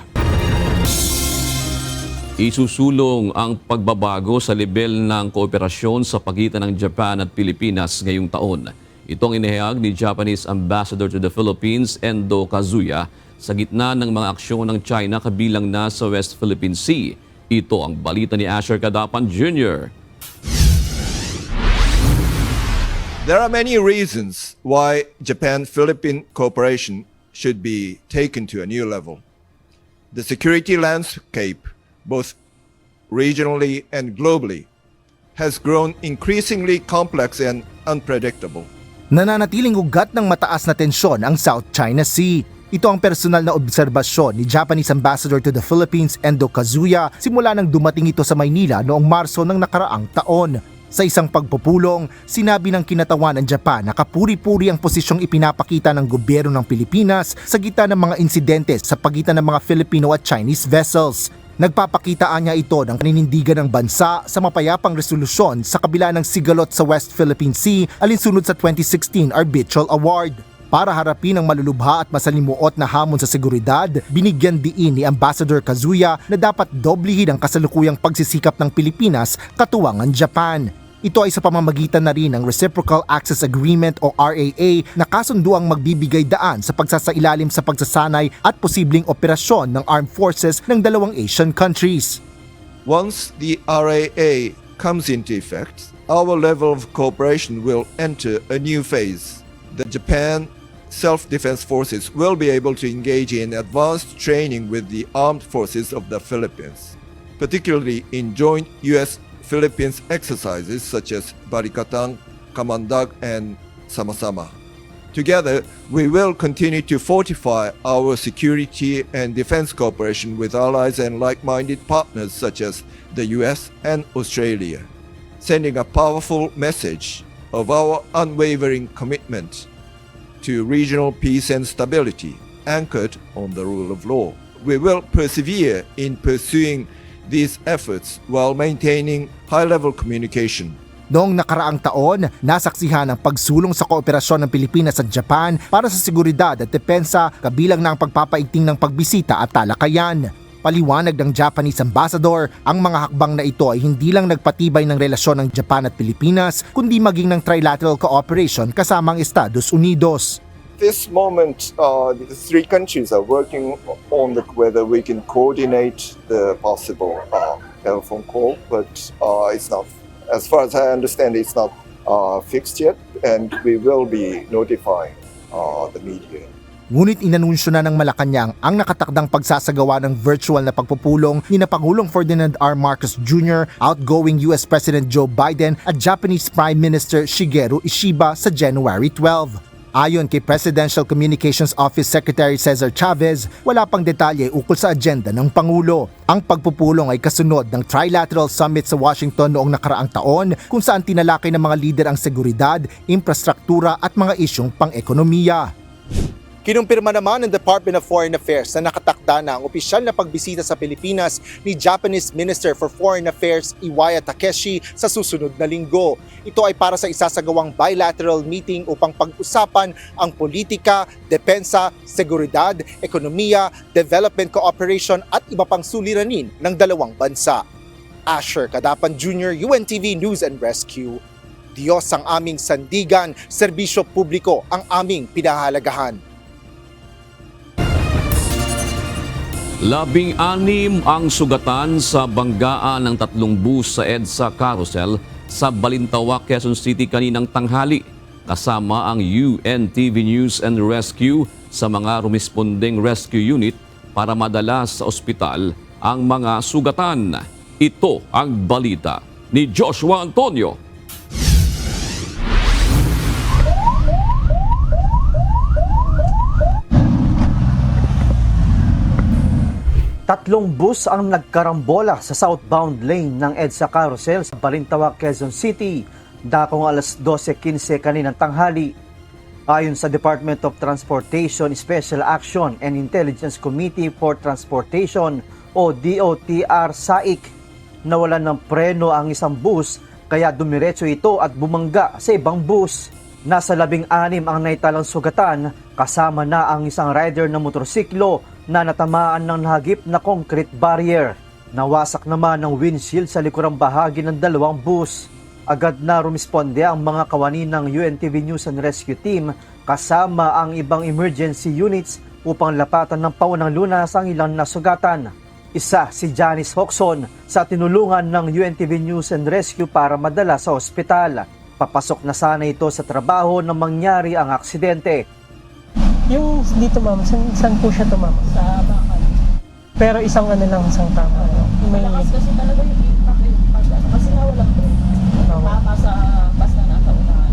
Isusulong ang pagbabago sa level ng kooperasyon sa pagitan ng Japan at Pilipinas ngayong taon. Itong inihayag ni Japanese Ambassador to the Philippines, Endo Kazuya, sa gitna ng mga aksyon ng China kabilang na sa West Philippine Sea. Ito ang balita ni Asher Cadapan Jr. There are many reasons why Japan-Philippine cooperation should be taken to a new level. The security landscape, both regionally and globally, has grown increasingly complex and unpredictable. Nananatiling ugat ng mataas na tensyon ang South China Sea. Ito ang personal na obserbasyon ni Japanese Ambassador to the Philippines, Endo Kazuya, simula nang dumating ito sa Maynila noong Marso ng nakaraang taon. Sa isang pagpupulong, sinabi ng kinatawan ng Japan na kapuri-puri ang posisyong ipinapakita ng gobyerno ng Pilipinas sa gitna ng mga insidente sa pagitan ng mga Filipino at Chinese vessels. Nagpapakitaan niya ito ng paninindigan ng bansa sa mapayapang resolusyon sa kabila ng sigalot sa West Philippine Sea alinsunod sa 2016 Arbitral Award. Para harapin ang malulubha at masalimuot na hamon sa seguridad, binigyan diin ni Ambassador Kazuya na dapat doblihin ang kasalukuyang pagsisikap ng Pilipinas katuwangan Japan. Ito ay sa pamamagitan na rin ng Reciprocal Access Agreement o RAA na kasunduang magbibigay daan sa pagsasailalim sa pagsasanay at posibleng operasyon ng armed forces ng dalawang Asian countries. Once the RAA comes into effect, our level of cooperation will enter a new phase. The Japan Self-Defense Forces will be able to engage in advanced training with the armed forces of the Philippines, particularly in joint U.S.-Philippines exercises such as Barikatang, Kamandag, and Sama-Sama. Together, we will continue to fortify our security and defense cooperation with allies and like-minded partners such as the U.S. and Australia, sending a powerful message of our unwavering commitment to regional peace and stability anchored on the rule of law. We will persevere in pursuing these efforts while maintaining high-level communication. Noong nakaraang taon, nasaksihan ang pagsulong sa kooperasyon ng Pilipinas at Japan para sa seguridad at depensa kabilang na ang pagpapaigting ng pagbisita at talakayan. Paliwanag ng Japanese Ambassador, ang mga hakbang na ito ay hindi lang nagpatibay ng relasyon ng Japan at Pilipinas, kundi maging ng trilateral cooperation kasama ang Estados Unidos. This moment, the three countries are working on whether we can coordinate the possible telephone call, but it's not, as far as I understand, it's not fixed yet, and we will be notifying the media. Ngunit inanunsyo na ng Malacanang ang nakatakdang pagsasagawa ng virtual na pagpupulong ni na Pangulong Ferdinand R. Marcos Jr., outgoing US President Joe Biden at Japanese Prime Minister Shigeru Ishiba sa January 12. Ayon kay Presidential Communications Office Secretary Cesar Chavez, wala pang detalye ukol sa agenda ng Pangulo. Ang pagpupulong ay kasunod ng Trilateral Summit sa Washington noong nakaraang taon kung saan tinalakay ng mga lider ang seguridad, infrastruktura at mga isyong pang-ekonomiya. Kinumpirma naman ng Department of Foreign Affairs na nakatakda na ang opisyal na pagbisita sa Pilipinas ni Japanese Minister for Foreign Affairs Iwaya Takeshi sa susunod na linggo. Ito ay para sa isasagawang bilateral meeting upang pag-usapan ang politika, depensa, seguridad, ekonomiya, development cooperation at iba pang suliranin ng dalawang bansa. Asher Kadapan Jr., UNTV News and Rescue. Diyos ang aming sandigan, serbisyo publiko ang aming pinahahalagahan. 16 ang sugatan sa banggaan ng 3 bus sa EDSA Carousel sa Balintawak, Quezon City kaninang tanghali. Kasama ang UNTV News and Rescue sa mga rumisponding rescue unit para madala sa ospital ang mga sugatan. Ito ang balita ni Joshua Antonio. Tatlong bus ang nagkarambola sa southbound lane ng EDSA Carousel sa Balintawak, Quezon City, dakong alas 12:15 kaninang tanghali. Ayon sa Department of Transportation Special Action and Intelligence Committee for Transportation o DOTR SAIC, nawalan ng preno ang isang bus kaya dumiretso ito at bumangga sa ibang bus. Nasa 16 ang naitalang sugatan kasama na ang isang rider ng motorsiklo na natamaan ng nahagip na concrete barrier. Nawasak naman ang windshield sa likurang bahagi ng 2 bus. Agad na rumisponde ang mga kawani ng UNTV News and Rescue Team kasama ang ibang emergency units upang lapatan ng paunang lunas ang ilang nasugatan. Isa si Janice Hoxon sa tinulungan ng UNTV News and Rescue para madala sa ospital. Papasok na sana ito sa trabaho nang mangyari ang aksidente. Yung dito ma'am, saan po siya tumama? Sa bakal. Pero isang lang, isang tama. May... Lakas kasi talaga yung impact kasi nga walang brake. Basta nasa unahan.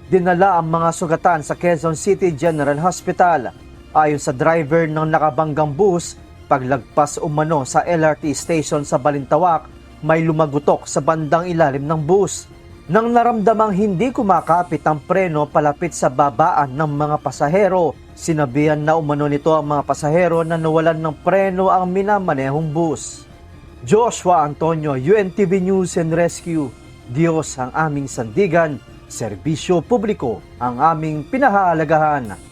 Dinala ang mga sugatan sa Quezon City General Hospital. Ayon sa driver ng nakabanggang bus, paglagpas umano sa LRT station sa Balintawak, may lumagutok sa bandang ilalim ng bus. Nang naramdamang hindi kumakapit ang preno palapit sa babaan ng mga pasahero, sinabihan na umano nito ang mga pasahero na nawalan ng preno ang minamanehong bus. Joshua Antonio, UNTV News and Rescue. Diyos ang aming sandigan, serbisyo publiko ang aming pinahahalagahan.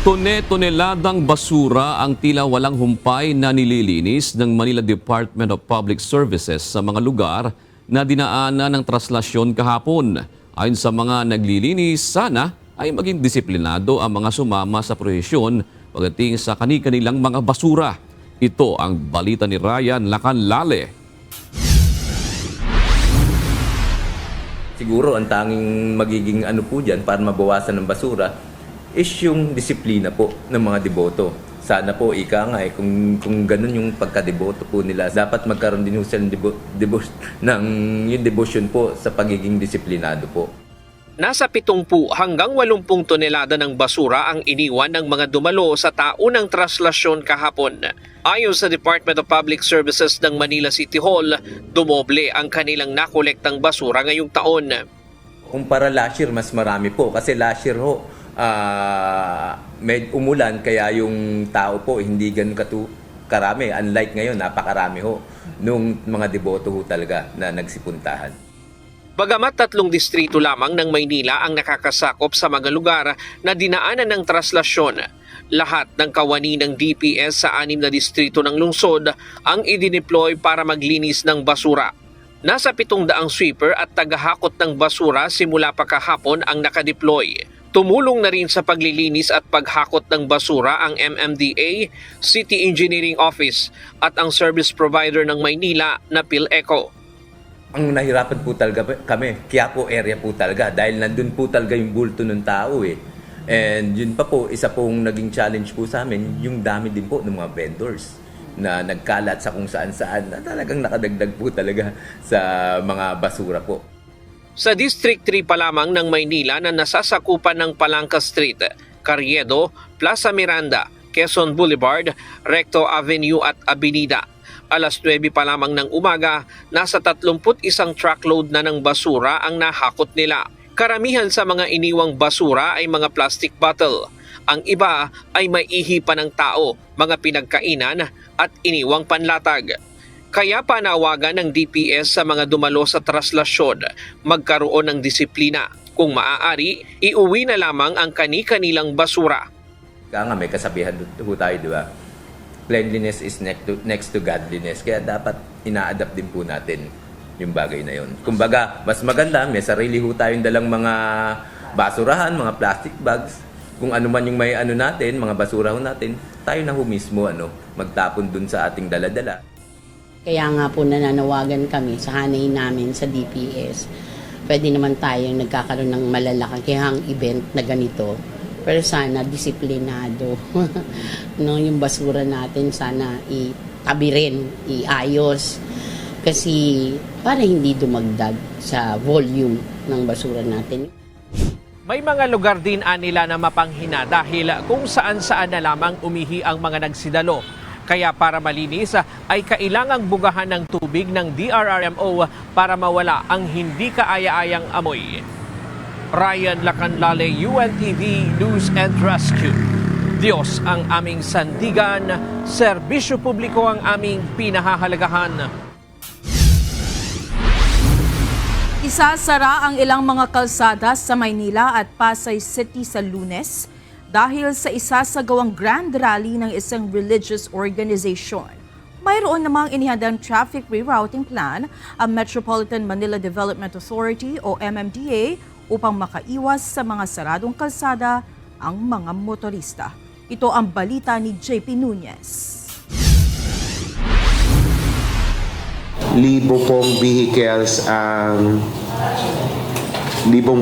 Tone-toneladang basura ang tila walang humpay na nililinis ng Manila Department of Public Services sa mga lugar na dinaanan ng traslasyon kahapon. Ayon sa mga naglilinis, sana ay maging disiplinado ang mga sumama sa prosesyon pagdating sa kani-kanilang mga basura. Ito ang balita ni Ryan Lacanlale. Siguro ang tanging magiging po dyan para mabawasan ng basura is yung disiplina po ng mga deboto. Sana po ika nga kung ganun yung pagkadeboto po nila, dapat magkaroon din yung devotion po sa pagiging disiplinado po. Nasa 70 hanggang 80 tonelada ng basura ang iniwan ng mga dumalo sa taunang traslasyon kahapon. Ayon sa Department of Public Services ng Manila City Hall, dumoble ang kanilang nakolektang basura ngayong taon. Kumpara last year, mas marami po kasi last year may umulan kaya yung tao po hindi ganun karami. Unlike ngayon, napakarami nung mga deboto talaga na nagsipuntahan. Bagamat 3 distrito lamang ng Maynila ang nakakasakop sa mga lugar na dinaanan ng traslasyon, lahat ng kawani ng DPS sa 6 na distrito ng lungsod ang idineploy para maglinis ng basura. Nasa 700 sweeper at tagahakot ng basura simula pa kahapon ang nakadeploy. Tumulong na rin sa paglilinis at paghakot ng basura ang MMDA, City Engineering Office at ang service provider ng Maynila na PhilEco. Ang nahirapan po talaga kami, Quiapo area po talaga dahil nandun po talaga yung bulto ng tao And yun pa po, isa pong naging challenge po sa amin, yung dami din po ng mga vendors na nagkalat sa kung saan-saan na talagang nakadagdag po talaga sa mga basura po. Sa District 3 pa lamang ng Maynila na nasasakupan ng Palangka Street, Carriedo, Plaza Miranda, Quezon Boulevard, Recto Avenue at Avenida. Alas 9 pa lamang ng umaga, nasa 31 truckload na ng basura ang nahakot nila. Karamihan sa mga iniwang basura ay mga plastic bottle. Ang iba ay may ihi pa ng tao, mga pinagkainan at iniwang panlatag. Kaya panawagan ng DPS sa mga dumalo sa traslasyon magkaroon ng disiplina. Kung maaari, iuwi na lamang ang kani-kanilang basura. Kaya nga may kasabihan po tayo, di ba? Cleanliness is next to godliness. Kaya dapat ina-adapt din po natin yung bagay na yun. Kumbaga, mas maganda, may sarili ho tayong dalang mga basurahan, mga plastic bags. Kung ano man yung may natin, mga basura ho natin, tayo na ho mismo magtapon dun sa ating daladala. Kaya nga po nananawagan kami sa hanay namin sa DPS. Pwede naman tayong nagkakaroon ng malalakihang event na ganito. Pero sana disiplinado. Yung basura natin sana itabi rin, iayos. Kasi para hindi dumagdag sa volume ng basura natin. May mga lugar din nila na mapanghina dahil kung saan-saan na lamang umihi ang mga nagsidalo. Kaya para malinis ay kailangang bugahan ng tubig ng DRRMO para mawala ang hindi kaaya-ayang amoy. Ryan Lacanlale, UNTV News and Rescue. Diyos ang aming sandigan, serbisyo publiko ang aming pinahahalagahan. Isasara ang ilang mga kalsada sa Maynila at Pasay City sa Lunes dahil sa isasagawang grand rally ng isang religious organization. Mayroon namang inihandang traffic rerouting plan ang Metropolitan Manila Development Authority o MMDA upang makaiwas sa mga saradong kalsada ang mga motorista. Ito ang balita ni JP Nunez. Libong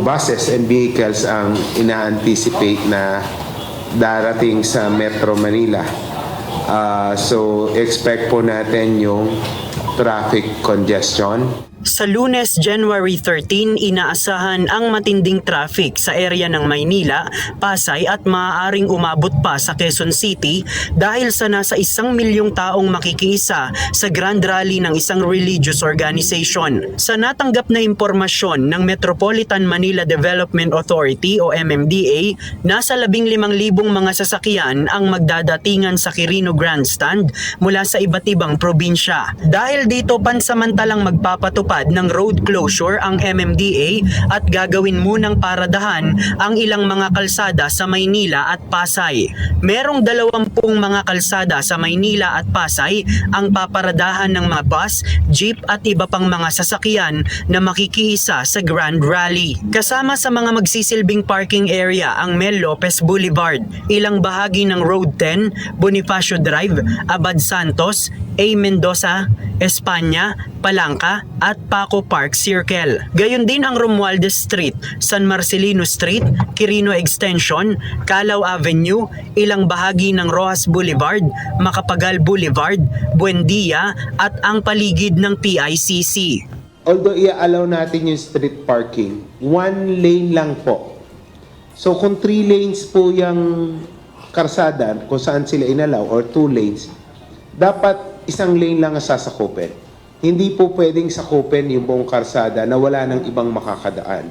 buses and vehicles ang ina-anticipate na darating sa Metro Manila. So expect po natin yung traffic congestion. Sa Lunes, January 13, inaasahan ang matinding traffic sa area ng Maynila, Pasay at maaaring umabot pa sa Quezon City dahil sa nasa 1 milyong taong makikiisa sa Grand Rally ng isang religious organization. Sa natanggap na impormasyon ng Metropolitan Manila Development Authority o MMDA, nasa 15,000 mga sasakyan ang magdadatingan sa Quirino Grandstand mula sa iba't ibang probinsya. Dahil dito pansamantalang magpapatupad ng road closure ang MMDA at gagawin munang paradahan ang ilang mga kalsada sa Maynila at Pasay. Merong 20 mga kalsada sa Maynila at Pasay ang paparadahan ng mga bus, jeep at iba pang mga sasakyan na makikiisa sa Grand Rally. Kasama sa mga magsisilbing parking area ang Mel Lopez Boulevard, ilang bahagi ng Road 10, Bonifacio Drive, Abad Santos, A. Mendoza, Espanya, Palangka at Paco Park Circle. Gayon din ang Romualdez Street, San Marcelino Street, Quirino Extension, Calao Avenue, ilang bahagi ng Rojas Boulevard, Macapagal Boulevard, Buendia at ang paligid ng PICC. Although i-allow natin yung street parking, 1 lane lang po. So kung 3 lanes po yung karsada kung saan sila inalaw or 2 lanes, dapat 1 lane lang ang sasakupin. Hindi po pwedeng sakupin yung buong karsada na wala ng ibang makakadaan.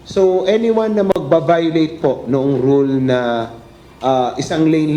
So anyone na magbabiolate po noong rule na 1 lane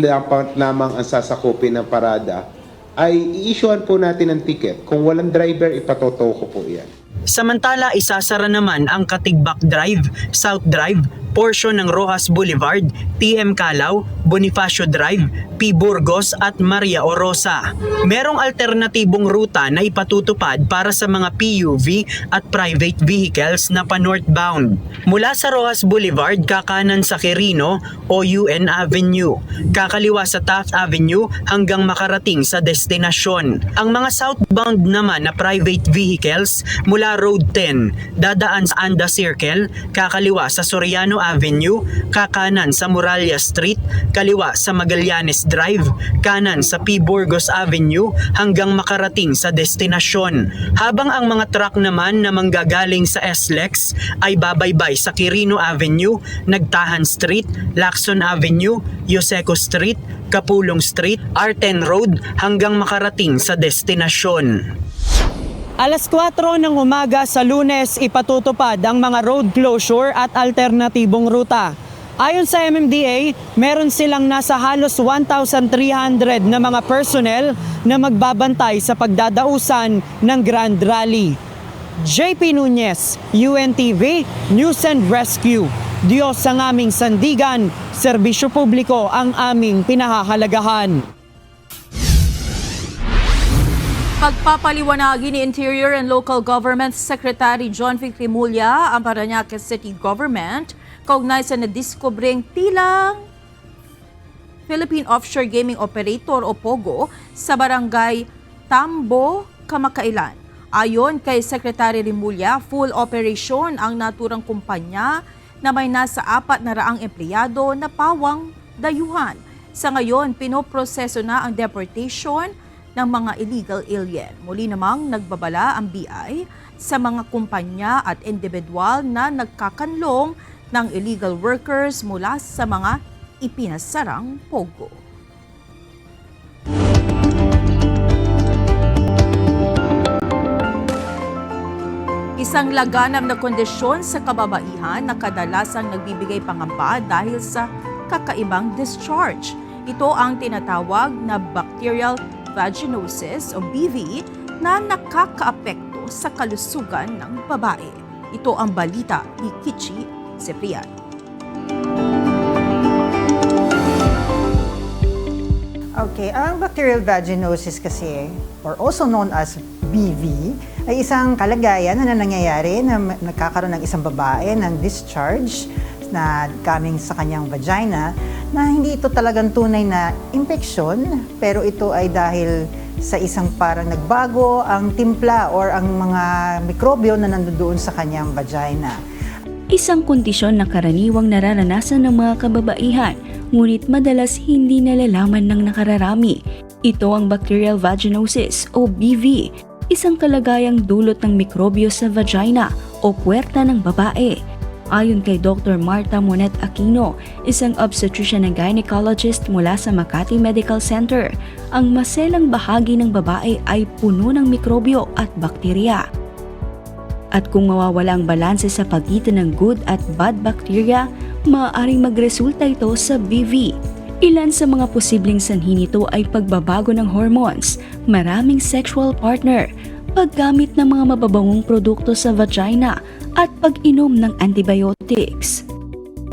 lamang ang sasakupin ng parada, ay i-issuean po natin ng ticket. Kung walang driver, ipatotoo ko po yan. Samantala, isasara naman ang Katigbak Drive, South Drive, portion ng Rojas Boulevard, TM Calao, Bonifacio Drive, P. Burgos at Maria Orosa. Merong alternatibong ruta na ipatutupad para sa mga PUV at private vehicles na pa-northbound. Mula sa Rojas Boulevard, kakanan sa Quirino o UN Avenue, kakaliwa sa Taft Avenue hanggang makarating sa destinasyon. Ang mga southbound naman na private vehicles mula Road 10, dadaan sa Anda Circle, kakaliwa sa Soriano Avenue, kakanan sa Muralla Street, kaliwa sa Magallanes Drive, kanan sa P. Burgos Avenue hanggang makarating sa destinasyon. Habang ang mga truck naman na manggagaling sa SLEX ay babaybay sa Quirino Avenue, Nagtahan Street, Lacson Avenue, Yoseco Street, Kapulong Street, R10 Road hanggang makarating sa destinasyon. Alas 4 ng umaga sa Lunes, ipatutupad ang mga road closure at alternatibong ruta. Ayon sa MMDA, meron silang nasa halos 1,300 na mga personnel na magbabantay sa pagdadausan ng Grand Rally. JP Nunez, UNTV, News and Rescue. Diyos ang aming sandigan, serbisyo publiko ang aming pinahahalagahan. Pagpapaliwanagi ni Interior and Local Government Secretary John Vic Rimulya ang Parañaque City Government kaugnay sa nadiskobring tilang Philippine Offshore Gaming Operator o POGO sa barangay Tambo, Kamakailan. Ayon kay Secretary Rimulya, full operation ang naturang kumpanya na may nasa 400 empleyado na pawang dayuhan. Sa ngayon, pinoproseso na ang deportation ng mga illegal alien. Muli namang nagbabala ang BI sa mga kumpanya at individual na nagkakanlong ng illegal workers mula sa mga ipinasarang POGO. Isang laganap na kondisyon sa kababaihan na kadalasang nagbibigay pangamba dahil sa kakaibang discharge. Ito ang tinatawag na bacterial vaginosis o BV na nakakaapekto sa kalusugan ng babae. Ito ang balita ni Kichi Ciprian. Okay, ang bacterial vaginosis kasi, or also known as BV, ay isang kalagayan na nangyayari na nagkakaroon ng isang babae ng discharge na coming sa kanyang vagina na hindi ito talagang tunay na impeksyon, pero ito ay dahil sa isang parang nagbago ang timpla or ang mga mikrobyo na nandoon sa kanyang vagina. Isang kondisyon na karaniwang nararanasan ng mga kababaihan, ngunit madalas hindi nalalaman ng nakararami. Ito ang bacterial vaginosis o BV, isang kalagayang dulot ng mikrobyo sa vagina o puwerta ng babae. Ayon kay Dr. Marta Monet Aquino, isang obstetrician and gynecologist mula sa Makati Medical Center, ang maselang bahagi ng babae ay puno ng mikrobyo at bakterya. At kung mawawala ang balanse sa pagitan ng good at bad bacteria, maaaring magresulta ito sa BV. Ilan sa mga posibleng sanhi nito ay pagbabago ng hormones, maraming sexual partner, paggamit ng mga mababangong produkto sa vagina, at pag-inom ng antibiotics.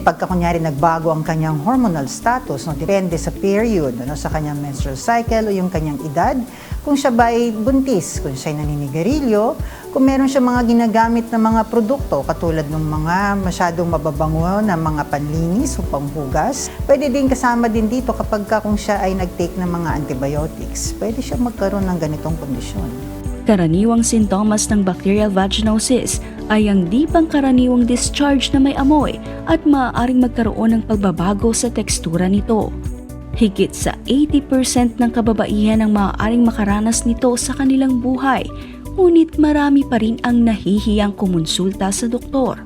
Pagka kunyari nagbago ang kanyang hormonal status, depende sa period, sa kanyang menstrual cycle o yung kanyang edad, kung siya ba ay buntis, kung siya ay naninigarilyo, kung meron siya mga ginagamit na mga produkto katulad ng mga masyadong mababango na mga panlinis o panghugas. Pwede din kasama din dito kapag kung siya ay nag-take ng mga antibiotics. Pwede siya magkaroon ng ganitong kondisyon. Karaniwang sintomas ng bacterial vaginosis ay ang di pangkaraniwang discharge na may amoy at maaaring magkaroon ng pagbabago sa tekstura nito. Higit sa 80% ng kababaihan ang maaaring makaranas nito sa kanilang buhay, ngunit marami pa rin ang nahihiyang kumonsulta sa doktor.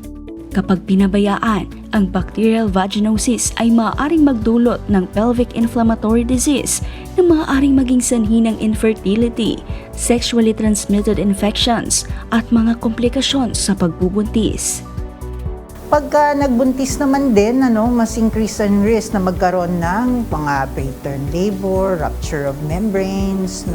Kapag pinabayaan, ang bacterial vaginosis ay maaaring magdulot ng pelvic inflammatory disease na maaaring maging sanhi ng infertility, sexually transmitted infections at mga komplikasyon sa pagbubuntis. Pagka nagbuntis naman din, mas increase ang risk na magkaroon ng mga preterm labor, rupture of membranes,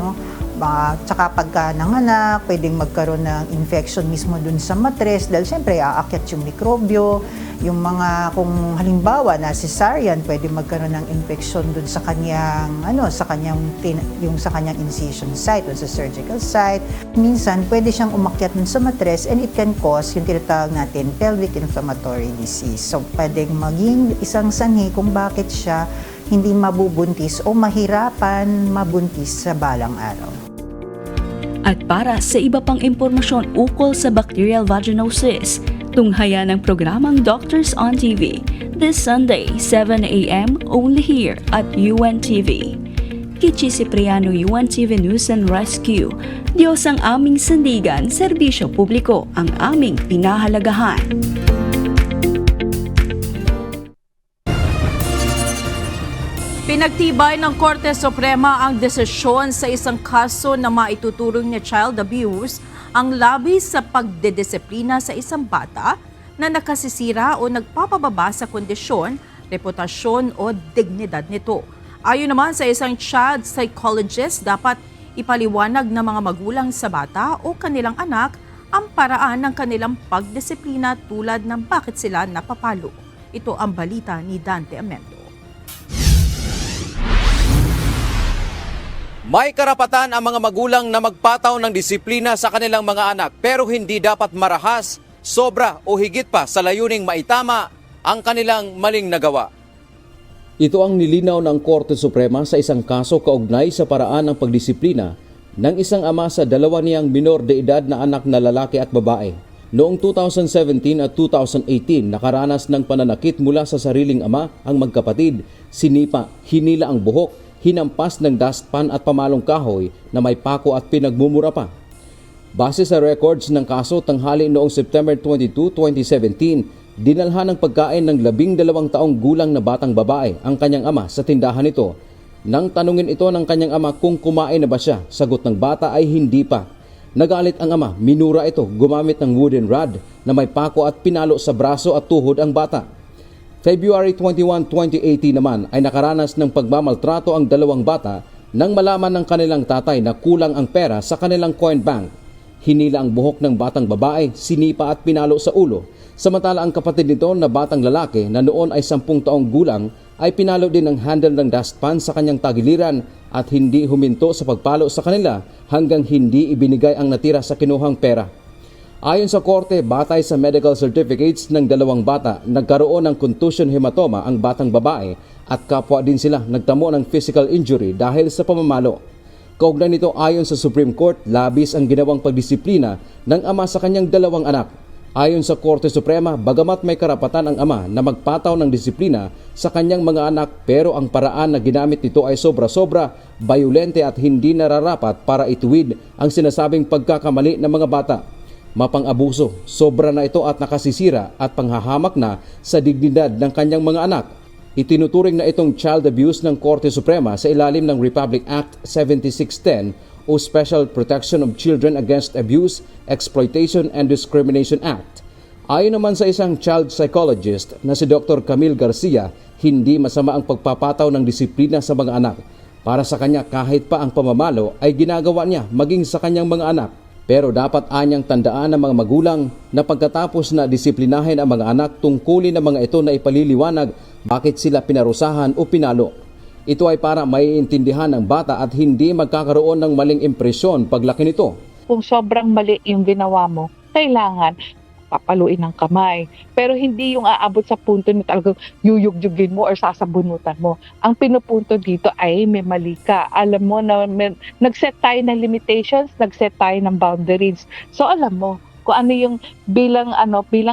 tsaka pagka nanganak, pwedeng magkaroon ng infection mismo dun sa matres dahil siyempre aakyat yung mikrobyo. Yung mga, kung halimbawa na cesarean, pwede magkaroon ng infection dun sa kanyang, sa kanyang incision site o sa surgical site. Minsan, pwede siyang umakyat dun sa matres and it can cause yung tinatawag natin pelvic inflammatory disease. So, pwedeng maging isang sanhi kung bakit siya hindi mabubuntis o mahirapan mabuntis sa balang araw. At para sa iba pang impormasyon ukol sa bacterial vaginosis, tunghayan ang programang Doctors on TV this Sunday, 7 a.m. only here at UNTV. Kichi Cipriano, UNTV News and Rescue. Diyos ang aming sandigan, serbisyo publiko ang aming pinahalagahan. Pinagtibay ng Korte Suprema ang desisyon sa isang kaso na maituturing na child abuse ang labis sa pagdedisiplina sa isang bata na nakasisira o nagpapababa sa kondisyon, reputasyon o dignidad nito. Ayon naman sa isang child psychologist, dapat ipaliwanag ng mga magulang sa bata o kanilang anak ang paraan ng kanilang pagdisiplina tulad ng bakit sila napapalo. Ito ang balita ni Dante Amendo. May karapatan ang mga magulang na magpataw ng disiplina sa kanilang mga anak pero hindi dapat marahas, sobra o higit pa sa layuning maitama ang kanilang maling nagawa. Ito ang nilinaw ng Korte Suprema sa isang kaso kaugnay sa paraan ng pagdisiplina ng isang ama sa dalawa niyang minor de edad na anak na lalaki at babae. Noong 2017 at 2018, nakaranas ng pananakit mula sa sariling ama ang magkapatid, sinipa, hinila ang buhok, hinampas ng dustpan at pamalong kahoy na may pako at pinagmumura pa. Base sa records ng kaso, tanghali noong September 22, 2017, dinalhan ng pagkain ng 12 taong gulang na batang babae ang kanyang ama sa tindahan nito. Nang tanungin ito ng kanyang ama kung kumain na ba siya, sagot ng bata ay hindi pa. Nagalit ang ama, minura ito gumamit ng wooden rod na may pako at pinalo sa braso at tuhod ang bata. February 21, 2018 naman ay nakaranas ng pagmamaltrato ang dalawang bata nang malaman ng kanilang tatay na kulang ang pera sa kanilang coin bank. Hinila ang buhok ng batang babae, sinipa at pinalo sa ulo. Samantala ang kapatid nito na batang lalaki na noon ay 10 taong gulang ay pinalo din ng handle ng dustpan sa kanyang tagiliran at hindi huminto sa pagpalo sa kanila hanggang hindi ibinigay ang natira sa kinuhang pera. Ayon sa korte, batay sa medical certificates ng dalawang bata, nagkaroon ng contusion hematoma ang batang babae at kapwa din sila nagtamo ng physical injury dahil sa pamamalo. Kaugnay nito, ayon sa Supreme Court, labis ang ginawang pagdisiplina ng ama sa kanyang dalawang anak. Ayon sa Korte Suprema, bagamat may karapatan ang ama na magpataw ng disiplina sa kanyang mga anak pero ang paraan na ginamit nito ay sobra-sobra, bayolente at hindi nararapat para ituwid ang sinasabing pagkakamali ng mga bata. Mapang-abuso, sobra na ito at nakasisira at panghahamak na sa dignidad ng kanyang mga anak. Itinuturing na itong child abuse ng Korte Suprema sa ilalim ng Republic Act 7610 o Special Protection of Children Against Abuse, Exploitation and Discrimination Act. Ayon naman sa isang child psychologist na si Dr. Camille Garcia, hindi masama ang pagpapataw ng disiplina sa mga anak. Para sa kanya, kahit pa ang pamamalo ay ginagawa niya maging sa kanyang mga anak. Pero dapat anyang tandaan ng mga magulang na pagkatapos na disiplinahin ang mga anak, tungkulin ng mga ito na ipaliliwanag bakit sila pinarusahan o pinalo. Ito ay para maiintindihan ng bata at hindi magkakaroon ng maling impresyon paglaki nito. Kung sobrang mali yung ginawa mo, kailangan papaluin ng kamay. Pero hindi yung aabot sa punto na talagang yuyugyugin mo or sasabunutan mo. Ang pinupunto dito ay may mali ka. Alam mo na nag-set tayo ng limitations, nag-set tayo ng boundaries. So alam mo kung ano yung bilang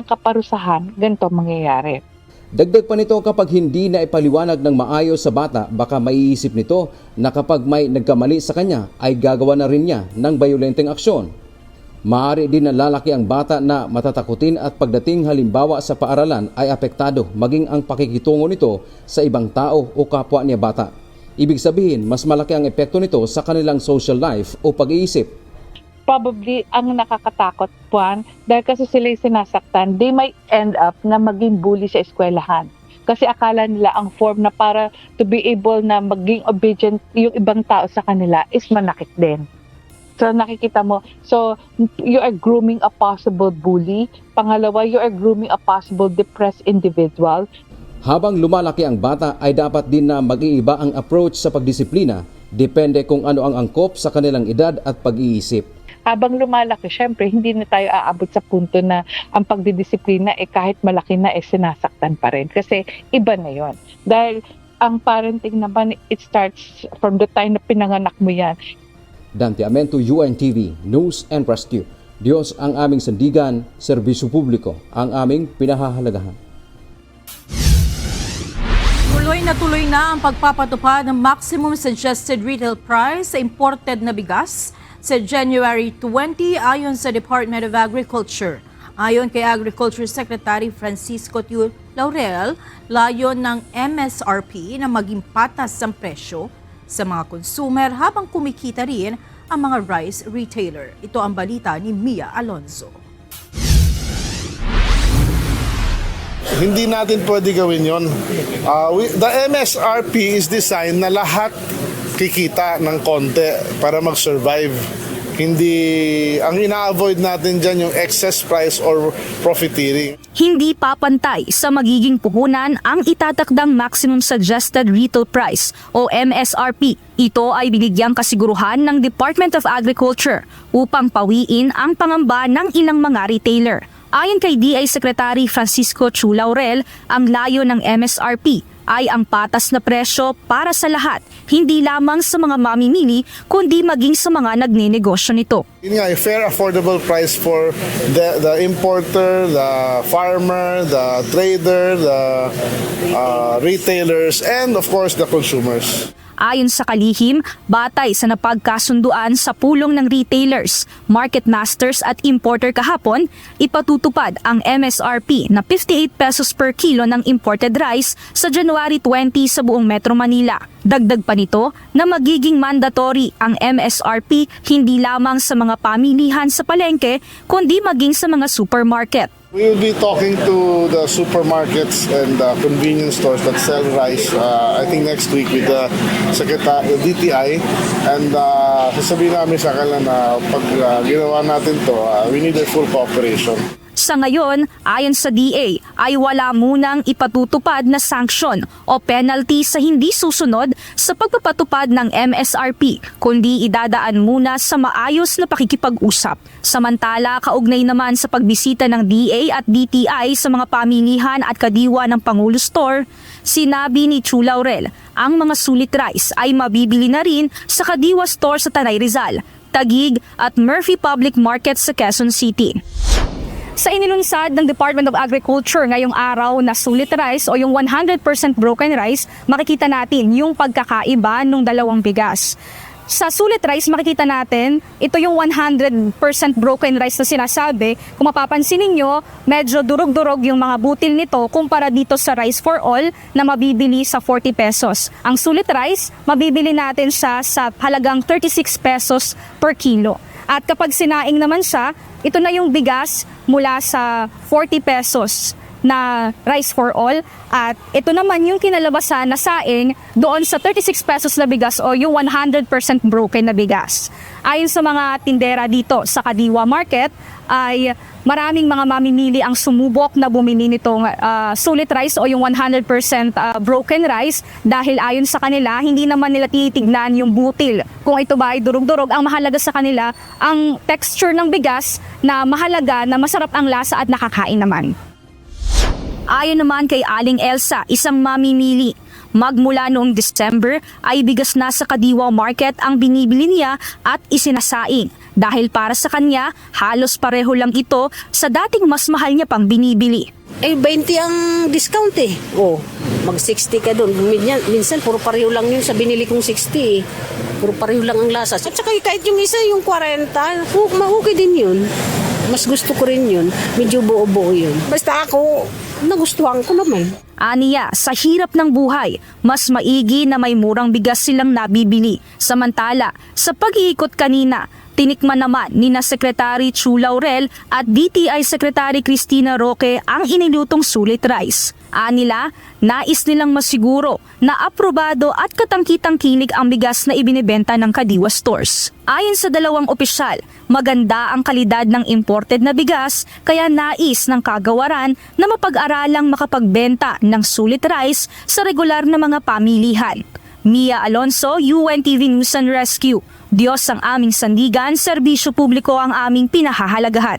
kaparusahan, ganito mangyayari. Dagdag pa nito, kapag hindi na ipaliwanag ng maayos sa bata, baka maiisip nito na kapag may nagkamali sa kanya ay gagawa na rin niya ng bayolenteng aksyon. Maaari din na lalaki ang bata na matatakutin at pagdating halimbawa sa paaralan ay apektado maging ang pakikitungo nito sa ibang tao o kapwa niya bata. Ibig sabihin, mas malaki ang epekto nito sa kanilang social life o pag-iisip. Probably ang nakakatakot Juan, dahil kasi sila yung sinasaktan, they might end up na maging bully sa eskwelahan. Kasi akala nila ang form na para to be able na maging obedient yung ibang tao sa kanila is manakit din. So nakikita mo, so you are grooming a possible bully. Pangalawa, you are grooming a possible depressed individual. Habang lumalaki ang bata ay dapat din na mag-iiba ang approach sa pagdisiplina, depende kung ano ang angkop sa kanilang edad at pag-iisip. Habang lumalaki, syempre hindi na tayo aabot sa punto na ang pagdidisiplina kahit malaki na sinasaktan pa rin. Kasi iba na yon. Dahil ang parenting naman, it starts from the time na pinanganak mo yan. Dante Amento, UNTV, News and Rescue. Diyos ang aming sandigan, serbisyo publiko ang aming pinahahalagahan. Tuloy na ang pagpapatupad ng maximum suggested retail price sa imported na bigas sa January 20 ayon sa Department of Agriculture. Ayon kay Agriculture Secretary Francisco Tiu Laurel, layon ng MSRP na maging patas ang presyo sa mga consumer habang kumikita rin ang mga rice retailer. Ito ang balita ni Mia Alonzo. Hindi natin pwede gawin yon. The MSRP is designed na lahat kikita ng konti para mag-survive. Hindi, ang ina-avoid natin dyan yung excess price or profiteering. Hindi papantay sa magiging puhunan ang itatakdang Maximum Suggested Retail Price o MSRP. Ito ay binigyang kasiguruhan ng Department of Agriculture upang pawiin ang pangamba ng ilang mga retailer. Ayon kay DA Secretary Francisco Chu Laurel, ang layo ng MSRP ay ang patas na presyo para sa lahat, hindi lamang sa mga mamimili kundi maging sa mga nagnenegosyo nito. Yun nga, a fair affordable price for the importer, the farmer, the trader, the retailers, and of course the consumers. Ayon sa kalihim, batay sa napagkasunduan sa pulong ng retailers, market masters at importer kahapon, ipatutupad ang MSRP na 58 pesos per kilo ng imported rice sa January 20 sa buong Metro Manila. Dagdag pa nito na magiging mandatory ang MSRP hindi lamang sa mga pamilihan sa palengke kundi maging sa mga supermarket. We will be talking to the supermarkets and convenience stores that sell rice, I think next week with the DTI, and sasabihin namin sa kanila na pag ginawa natin to, we need their full cooperation. Sa ngayon, ayon sa DA, ay wala munang ipatutupad na sanksyon o penalty sa hindi susunod sa pagpapatupad ng MSRP, kundi idadaan muna sa maayos na pakikipag-usap. Samantala, kaugnay naman sa pagbisita ng DA at DTI sa mga pamilihan at kadiwa ng Pangulo Store, sinabi ni Chu Laurel, ang mga sulit rice ay mabibili na rin sa Kadiwa Store sa Tanay Rizal, Taguig at Murphy Public Market sa Quezon City. Sa inilunsad ng Department of Agriculture ngayong araw na sulit rice o yung 100% broken rice, makikita natin yung pagkakaiba ng dalawang bigas. Sa sulit rice, makikita natin, ito yung 100% broken rice na sinasabi. Kung mapapansin ninyo, medyo durog-durog yung mga butil nito kumpara dito sa rice for all na mabibili sa 40 pesos. Ang sulit rice, mabibili natin siya sa halagang 36 pesos per kilo. At kapag sinaing naman siya, ito na yung bigas mula sa 40 pesos na rice for all. At ito naman yung kinalabasan na saing doon sa 36 pesos na bigas o yung 100% broken na bigas. Ayon sa mga tindera dito sa Kadiwa Market, ay maraming mga mamimili ang sumubok na bumili nitong sulit rice o yung 100% broken rice dahil ayon sa kanila, hindi naman nila tinitignan yung butil. Kung ito ba ay durog-durog, ang mahalaga sa kanila, ang texture ng bigas na mahalaga na masarap ang lasa at nakakain naman. Ayon naman kay Aling Elsa, isang mamimili, magmula noong December ay bigas na sa Kadiwa Market ang binibili niya at isinasaing. Dahil para sa kanya, halos pareho lang ito sa dating mas mahal niya pang binibili. 20 ang discount eh. Mag 60 ka doon. Minsan puro pareho lang yun sa binili kong 60 eh. Puro pareho lang ang lasa. At saka kahit yung isa yung 40, okay din yun. Mas gusto ko rin yun. Medyo buo-buo yun. Basta ako, nagustuhan ko naman. Aniya, sa hirap ng buhay, mas maigi na may murang bigas silang nabibili. Samantala, sa pag-iikot kanina, tinikman naman ni na Secretary Chu Laurel at DTI Secretary Cristina Roque ang inilutong sulit rice. Anila, nais nilang masiguro na aprobado at katangkitangkinig ang bigas na ibinebenta ng Kadiwa Stores. Ayon sa dalawang opisyal, maganda ang kalidad ng imported na bigas kaya nais ng kagawaran na mapag-aralang makapagbenta ng sulit rice sa regular na mga pamilihan. Mia Alonzo, UNTV News and Rescue. Diyos ang aming sandigan, serbisyo publiko ang aming pinahahalagahan.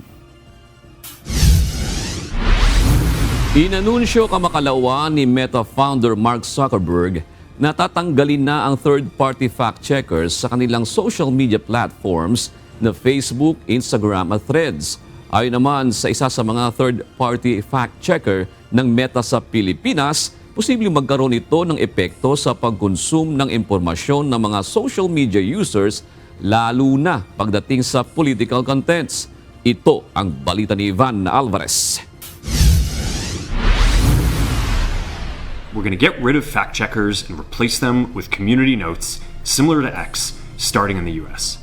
Inanunsyo kamakalawa ni Meta founder Mark Zuckerberg na tatanggalin na ang third-party fact-checkers sa kanilang social media platforms na Facebook, Instagram at Threads. Ayon naman sa isa sa mga third-party fact-checker ng Meta sa Pilipinas, posibleng magkaroon ito ng epekto sa pag-consume ng impormasyon ng mga social media users lalo na pagdating sa political contents. Ito ang balita ni Ivan Alvarez. We're going to get rid of fact checkers and replace them with community notes similar to X, starting in the US.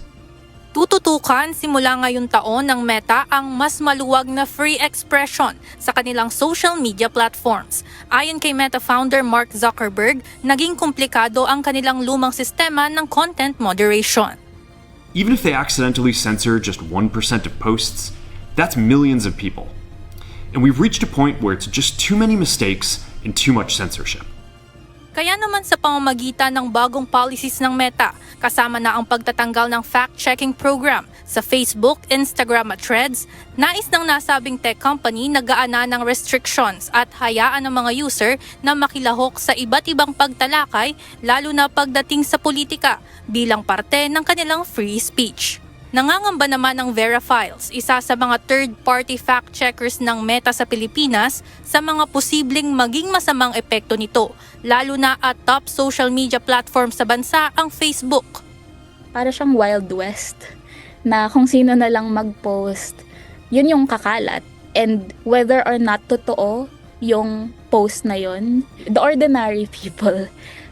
Tututukan simula ngayong taon ng Meta ang mas maluwag na free expression sa kanilang social media platforms. Ayon kay Meta founder Mark Zuckerberg, naging komplikado ang kanilang lumang sistema ng content moderation. Even if they accidentally censor just 1% of posts, that's millions of people. And we've reached a point where it's just too many mistakes and too much censorship. Kaya naman sa pamamagitan ng bagong policies ng Meta, kasama na ang pagtatanggal ng fact-checking program sa Facebook, Instagram at Threads, nais ng nasabing tech company na gaanan ng restrictions at hayaan ng mga user na makilahok sa iba't ibang pagtalakay, lalo na pagdating sa politika, bilang parte ng kanilang free speech. Nangangamba naman ang Verifiles, isa sa mga third-party fact-checkers ng Meta sa Pilipinas, sa mga posibleng maging masamang epekto nito, lalo na at top social media platform sa bansa ang Facebook. Para siyang Wild West, na kung sino na lang mag-post, yun yung kakalat. And whether or not totoo yung post na yun, the ordinary people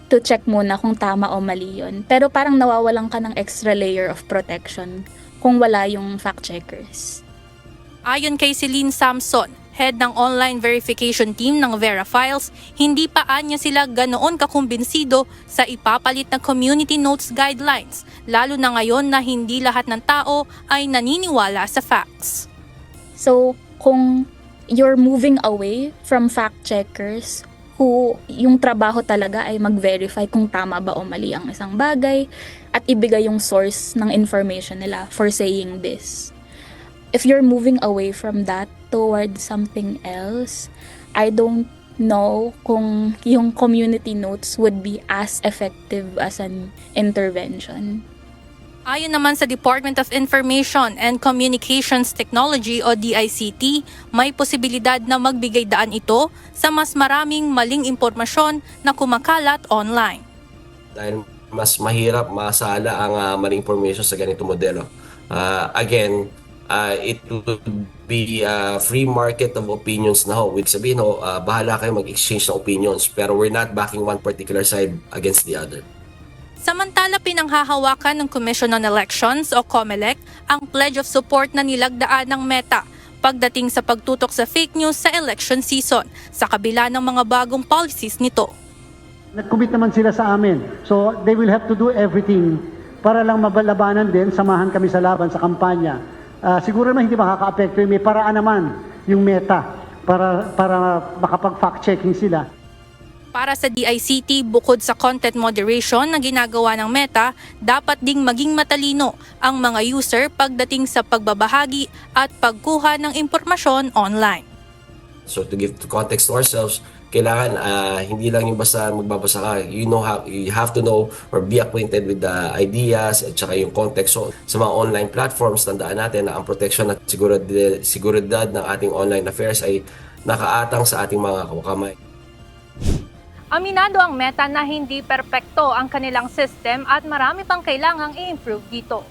to check muna kung tama o mali yun. Pero parang nawawalan ka ng extra layer of protection kung wala yung fact-checkers. Ayon kay Celine Samson, head ng online verification team ng Verifiles, hindi pa anya sila ganoon kakumbinsido sa ipapalit na community notes guidelines, lalo na ngayon na hindi lahat ng tao ay naniniwala sa facts. So, kung you're moving away from fact-checkers, who yung trabaho talaga ay mag-verify kung tama ba o mali ang isang bagay at ibigay yung source ng information nila for saying this. If you're moving away from that toward something else, I don't know kung yung community notes would be as effective as an intervention. Ayon naman sa Department of Information and Communications Technology o DICT, may posibilidad na magbigay daan ito sa mas maraming maling impormasyon na kumakalat online. Dahil mas mahirap masala ang maling information sa ganitong modelo. It would be a free market of opinions na ho. With sabihin ho, bahala kayo mag-exchange ng opinions, pero we're not backing one particular side against the other. Samantala, pinanghahawakan ng Commission on Elections o COMELEC ang pledge of support na nilagdaan ng Meta pagdating sa pagtutok sa fake news sa election season sa kabila ng mga bagong policies nito. Nag-commit naman sila sa amin. So they will have to do everything para lang mabalabanan din, samahan kami sa laban sa kampanya. Siguro naman hindi makaka-apekto, may paraan naman yung Meta para makapag-fact-checking sila. Para sa DICT, bukod sa content moderation na ginagawa ng Meta, dapat ding maging matalino ang mga user pagdating sa pagbabahagi at pagkuha ng impormasyon online. So to give context to ourselves, kailangan hindi lang yung basta magbabasa ka. You have to know or be acquainted with the ideas at saka yung context. So sa mga online platforms, tandaan natin na ang protection at seguridad ng ating online affairs ay nakaatang sa ating mga kawakamay. Aminado ang Meta na hindi perpekto ang kanilang system at marami pang kailangang i-improve dito.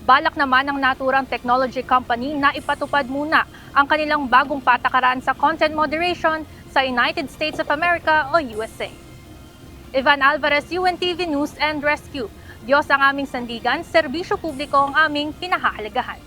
Balak naman ng naturang technology company na ipatupad muna ang kanilang bagong patakaran sa content moderation sa United States of America o USA. Ivan Alvarez, UNTV News and Rescue. Diyos ang aming sandigan, serbisyo publiko ang aming pinahahalagahan.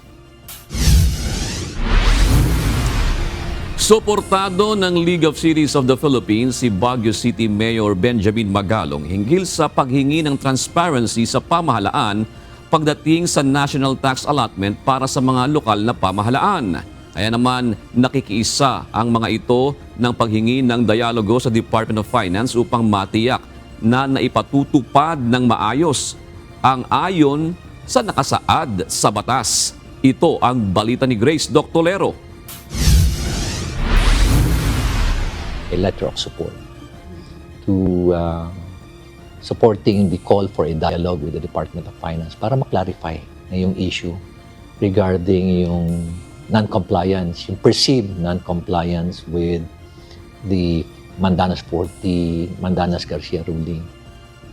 Suportado ng League of Cities of the Philippines si Baguio City Mayor Benjamin Magalong hinggil sa paghingi ng transparency sa pamahalaan pagdating sa national tax allotment para sa mga lokal na pamahalaan. Kaya naman nakikiisa ang mga ito ng paghingi ng dialogo sa Department of Finance upang matiyak na naipatutupad ng maayos ang ayon sa nakasaad sa batas. Ito ang balita ni Grace Doctolero. A letter of support to supporting the call for a dialogue with the Department of Finance para maklarify na yung issue regarding yung non-compliance, yung perceived non-compliance with the Mandanas 40, Mandanas Garcia ruling.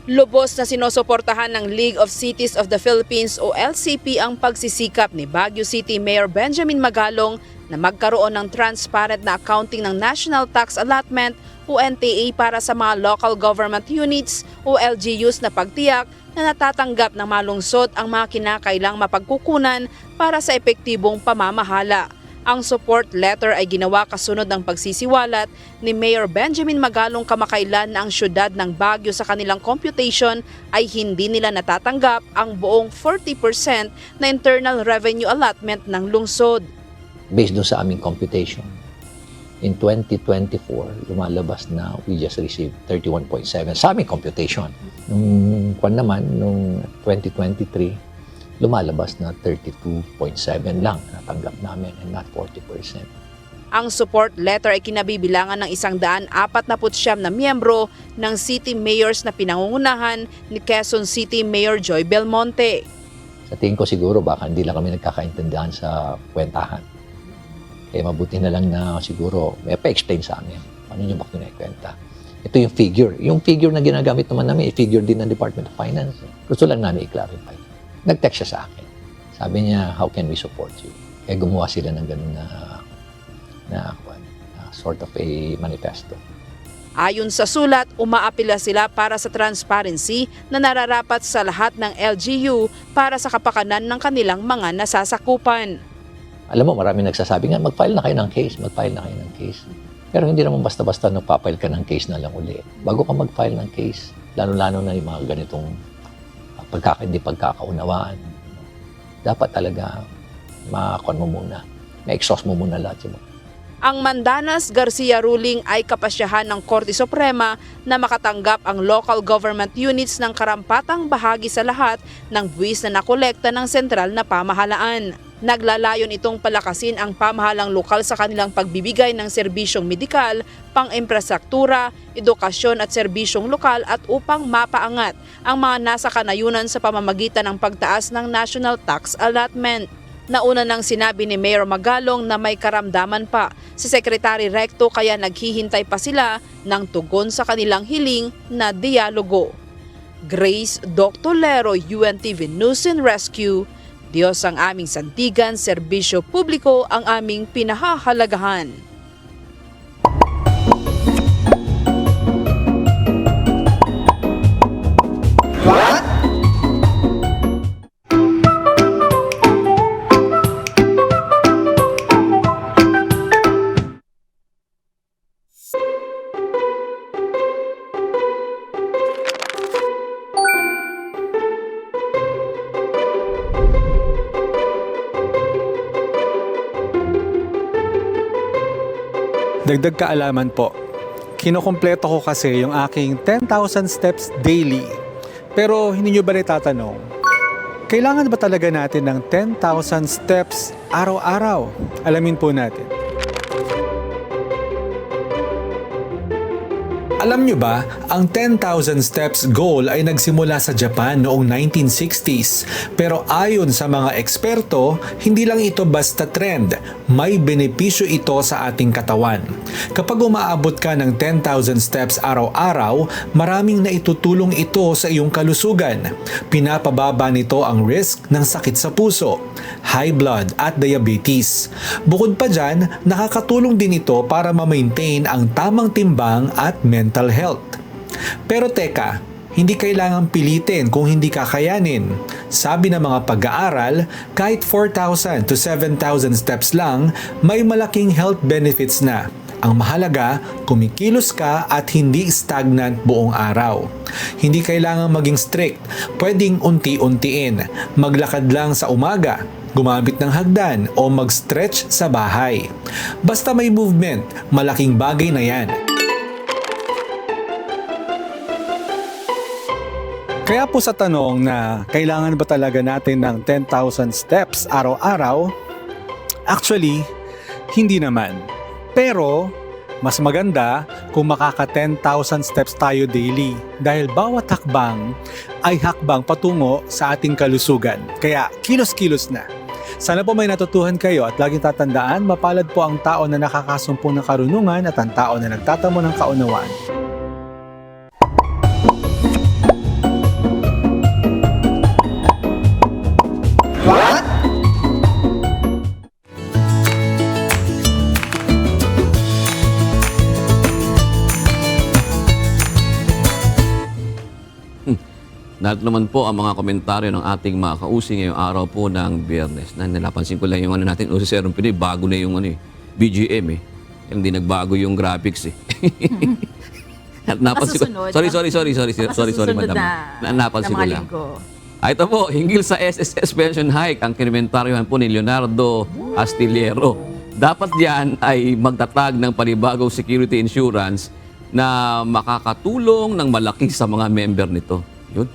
Lubos na sinusuportahan ng League of Cities of the Philippines o LCP ang pagsisikap ni Baguio City Mayor Benjamin Magalong na magkaroon ng transparent na accounting ng National Tax Allotment o NTA para sa mga local government units o LGUs na pagtiyak na natatanggap ng malungsod ang mga kinakailang mapagkukunan para sa epektibong pamamahala. Ang support letter ay ginawa kasunod ng pagsisiwalat ni Mayor Benjamin Magalong kamakailan na ang syudad ng Baguio sa kanilang computation ay hindi nila natatanggap ang buong 40% na internal revenue allotment ng lungsod. Based dun sa aming computation, in 2024, lumalabas na we just received 31.7 sa aming computation. Nung 2023, lumalabas na 32.7 lang natanggap namin and not 40%. Ang support letter ay kinabibilangan ng 149 na miyembro ng city mayors na pinangungunahan ni Quezon City Mayor Joy Belmonte. Sa tingin ko siguro baka hindi lang kami nagkakaintindihan sa kwentahan. Kaya mabuti na lang na siguro may pa-explain sa amin ano yung bakit kwenta. Ito yung figure. Yung figure na ginagamit naman namin, figure din ng Department of Finance. Gusto lang namin i-clarify. Nag-text siya sa akin. Sabi niya, how can we support you? Kaya gumawa sila ng ganun na sort of a manifesto. Ayon sa sulat, umaapila sila para sa transparency na nararapat sa lahat ng LGU para sa kapakanan ng kanilang mga nasasakupan. Alam mo, marami nagsasabi nga, mag-file na kayo ng case, mag-file na kayo ng case. Pero hindi naman basta-basta nagpa-file ka ng case na lang uli. Bago ka mag-file ng case, lalo-lalo na yung mga ganitong hindi pagkakaunawaan. Dapat talaga makakon mo muna. Ma-exhaust mo muna lahat. Ang Mandanas Garcia ruling ay kapasyahan ng Korte Suprema na makatanggap ang local government units ng karampatang bahagi sa lahat ng buwis na nakolekta ng sentral na pamahalaan. Naglalayon itong palakasin ang pamahalang lokal sa kanilang pagbibigay ng serbisyong medikal, pang-infrastruktura, edukasyon at serbisyong lokal at upang mapaangat ang mga nasa kanayunan sa pamamagitan ng pagtaas ng national tax allotment. Nauna nang sinabi ni Mayor Magalong na may karamdaman pa si Secretary Recto kaya naghihintay pa sila ng tugon sa kanilang hiling na dialogo. Grace Doctolero, UNTV News and Rescue. Diyos ang aming sandigan, serbisyo publiko ang aming pinahahalagahan. Dagdag kaalaman po, kinukumpleto ko kasi yung aking 10,000 steps daily. Pero hindi nyo ba natatanong, kailangan ba talaga natin ng 10,000 steps araw-araw? Alamin po natin. Alam nyo ba, ang 10,000 steps goal ay nagsimula sa Japan noong 1960s. Pero ayon sa mga eksperto, hindi lang ito basta trend. May benepisyo ito sa ating katawan. Kapag umaabot ka ng 10,000 steps araw-araw, maraming naitutulong ito sa iyong kalusugan. Pinapababa nito ang risk ng sakit sa puso, high blood at diabetes. Bukod pa dyan, nakakatulong din ito para ma-maintain ang tamang timbang at mental health. Pero teka, hindi kailangang pilitin kung hindi kakayanin. Sabi ng mga pag-aaral, kahit 4,000 to 7,000 steps lang, may malaking health benefits na. Ang mahalaga, kumikilos ka at hindi stagnant buong araw. Hindi kailangang maging strict, pwedeng unti-untiin. Maglakad lang sa umaga, gumamit ng hagdan o mag-stretch sa bahay. Basta may movement, malaking bagay na yan. Kaya po sa tanong na kailangan ba talaga natin ng 10,000 steps araw-araw, actually, hindi naman. Pero, mas maganda kung makaka 10,000 steps tayo daily dahil bawat hakbang ay hakbang patungo sa ating kalusugan. Kaya, kilos-kilos na. Sana po may natutuhan kayo at laging tatandaan, mapalad po ang tao na nakakasumpong ng karunungan at ang tao na nagtatamo ng kaunawaan. Lahat naman po ang mga komentaryo ng ating mga kausi ngayong araw po ng Biyernes. Napansin ko lang yung ano natin, Uso Serum Pinoy, bago na yung ano, BGM eh. Hindi nagbago yung graphics eh. At napansin ko, sorry madam. Napansin ko lang. Ito po, hinggil sa SSS pension hike, ang kinementaryohan po ni Leonardo Astillero. Dapat yan ay magtatag ng panibagong security insurance na makakatulong ng malaki sa mga member nito. Yun.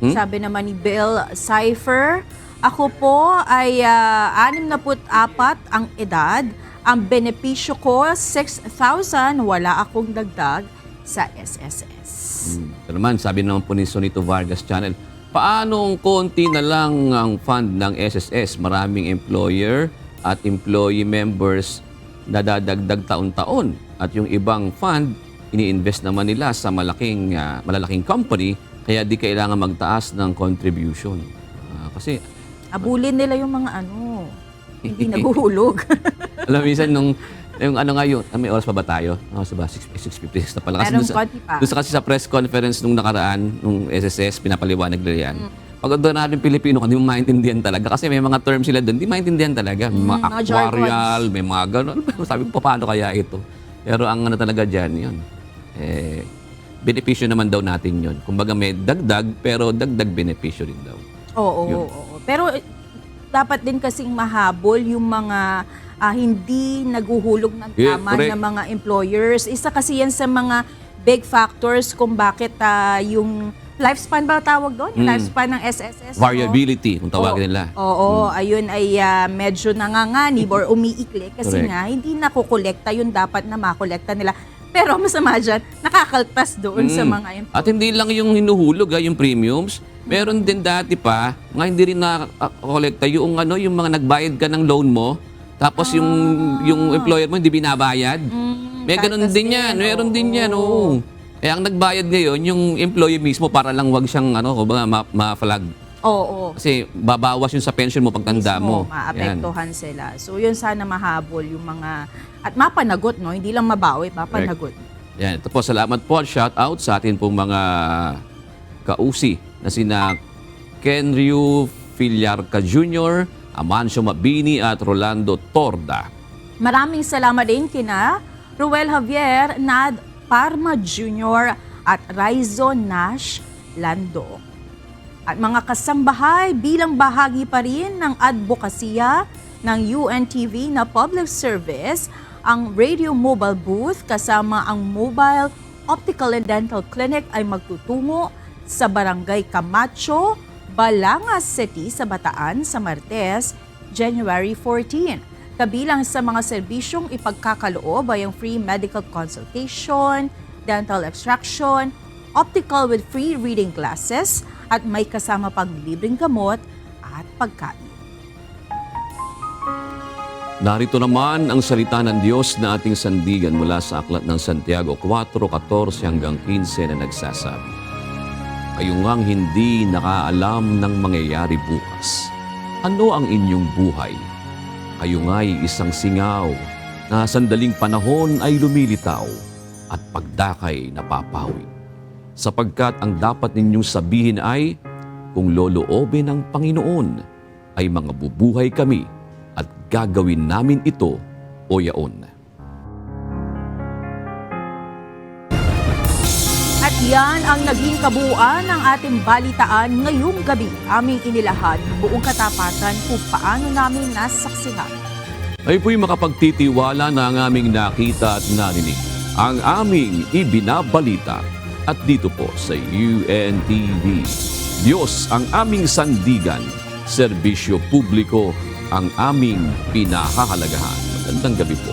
Sabi naman ni Bill Cypher, ako po ay 64 ang edad. Ang benepisyo ko, 6,000. Wala akong dagdag sa SSS. Ito naman, sabi naman po ni Sonito Vargas Channel, paanong konti na lang ang fund ng SSS? Maraming employer at employee members na dadagdag taon-taon. At yung ibang fund, ini-invest naman nila sa malalaking company, kaya di kailangan magtaas ng contribution. Kasi abulin nila yung mga hindi naguhulog. alam mo, minsan yung may oras pa ba tayo? Ba? 6:56 na pala. Kasi doon sa press conference nung nakaraan, nung SSS, pinapaliwanag nila yan. Pag doon natin Pilipino, hindi mo maintindihan talaga. Kasi may mga terms sila doon, hindi maintindihan talaga. May mga actuarial, may mga gano'n. Sabi ko, paano kaya ito? Pero ang talaga dyan, yun. Benepisyo naman daw natin yun. Kumbaga may dagdag, pero dagdag benepisyo rin daw. Oo. Pero dapat din kasing mahabol yung mga hindi naguhulog ng tama na mga employers. Isa kasi yan sa mga big factors kung bakit yung lifespan ba tawag doon? Yung lifespan ng SSS? Variability, kung tawagin nila. Oo, ayun ay medyo nanganganib or umiikli kasi nga hindi nakukolekta yung dapat na makolekta nila. Pero masama dyan, nakakaltas doon sa mga employers. At hindi lang yung hinuhulog, yung premiums. Meron din dati pa, nga hindi rin nakakolekta yung mga nagbayad ka ng loan mo, tapos yung employer mo hindi binabayad. May ganun din yan, meron din yan. Oo. Ang nagbayad ngayon, yung employee mismo para lang wag siyang ma-flag. Oo. Kasi babawas yung sa pension mo pagtanda mo. Maapektuhan sila. So yun sana mahabol yung mga, at mapanagot, hindi lang mabawi, mapanagot. Yan, ito po, salamat po at shout out sa atin pong mga kausi na sina Kenryu Fillarca Jr., Amancio Mabini at Rolando Torda. Maraming salamat din kina Ruel Javier Nad Parma Jr. at Raizo Nash Lando. At mga kasambahay, bilang bahagi pa rin ng advokasya ng UNTV na public service, ang radio mobile booth kasama ang mobile optical and dental clinic ay magtutungo sa Barangay Camacho, Balangas City sa Bataan sa Martes, January 14. Kabilang sa mga serbisyong ipagkakaloob ay ang free medical consultation, dental extraction, optical with free reading classes, at may kasama pang libreng gamot at pagkain. Narito naman ang salita ng Diyos na ating sandigan mula sa Aklat ng Santiago 4:14 hanggang 15 na nagsasabi, kayo ngang hindi nakaalam ng mangyayari bukas. Ano ang inyong buhay? Kayo nga'y isang singaw na sandaling panahon ay lumilitaw at pagdakay napapawi. Sapagkat ang dapat ninyong sabihin ay, kung loloobin ng Panginoon, ay mga bubuhay kami at gagawin namin ito o yaon. At yan ang naging kabuuan ng ating balitaan ngayong gabi. Aming inilahad ng buong katapatan kung paano namin nasaksihan. Ay po'y makapagtitiwala na ang aming nakita at narinig, ang aming ibinabalita. At dito po sa UNTV, Diyos ang aming sandigan, serbisyo publiko ang aming pinahahalagahan. Magandang gabi po.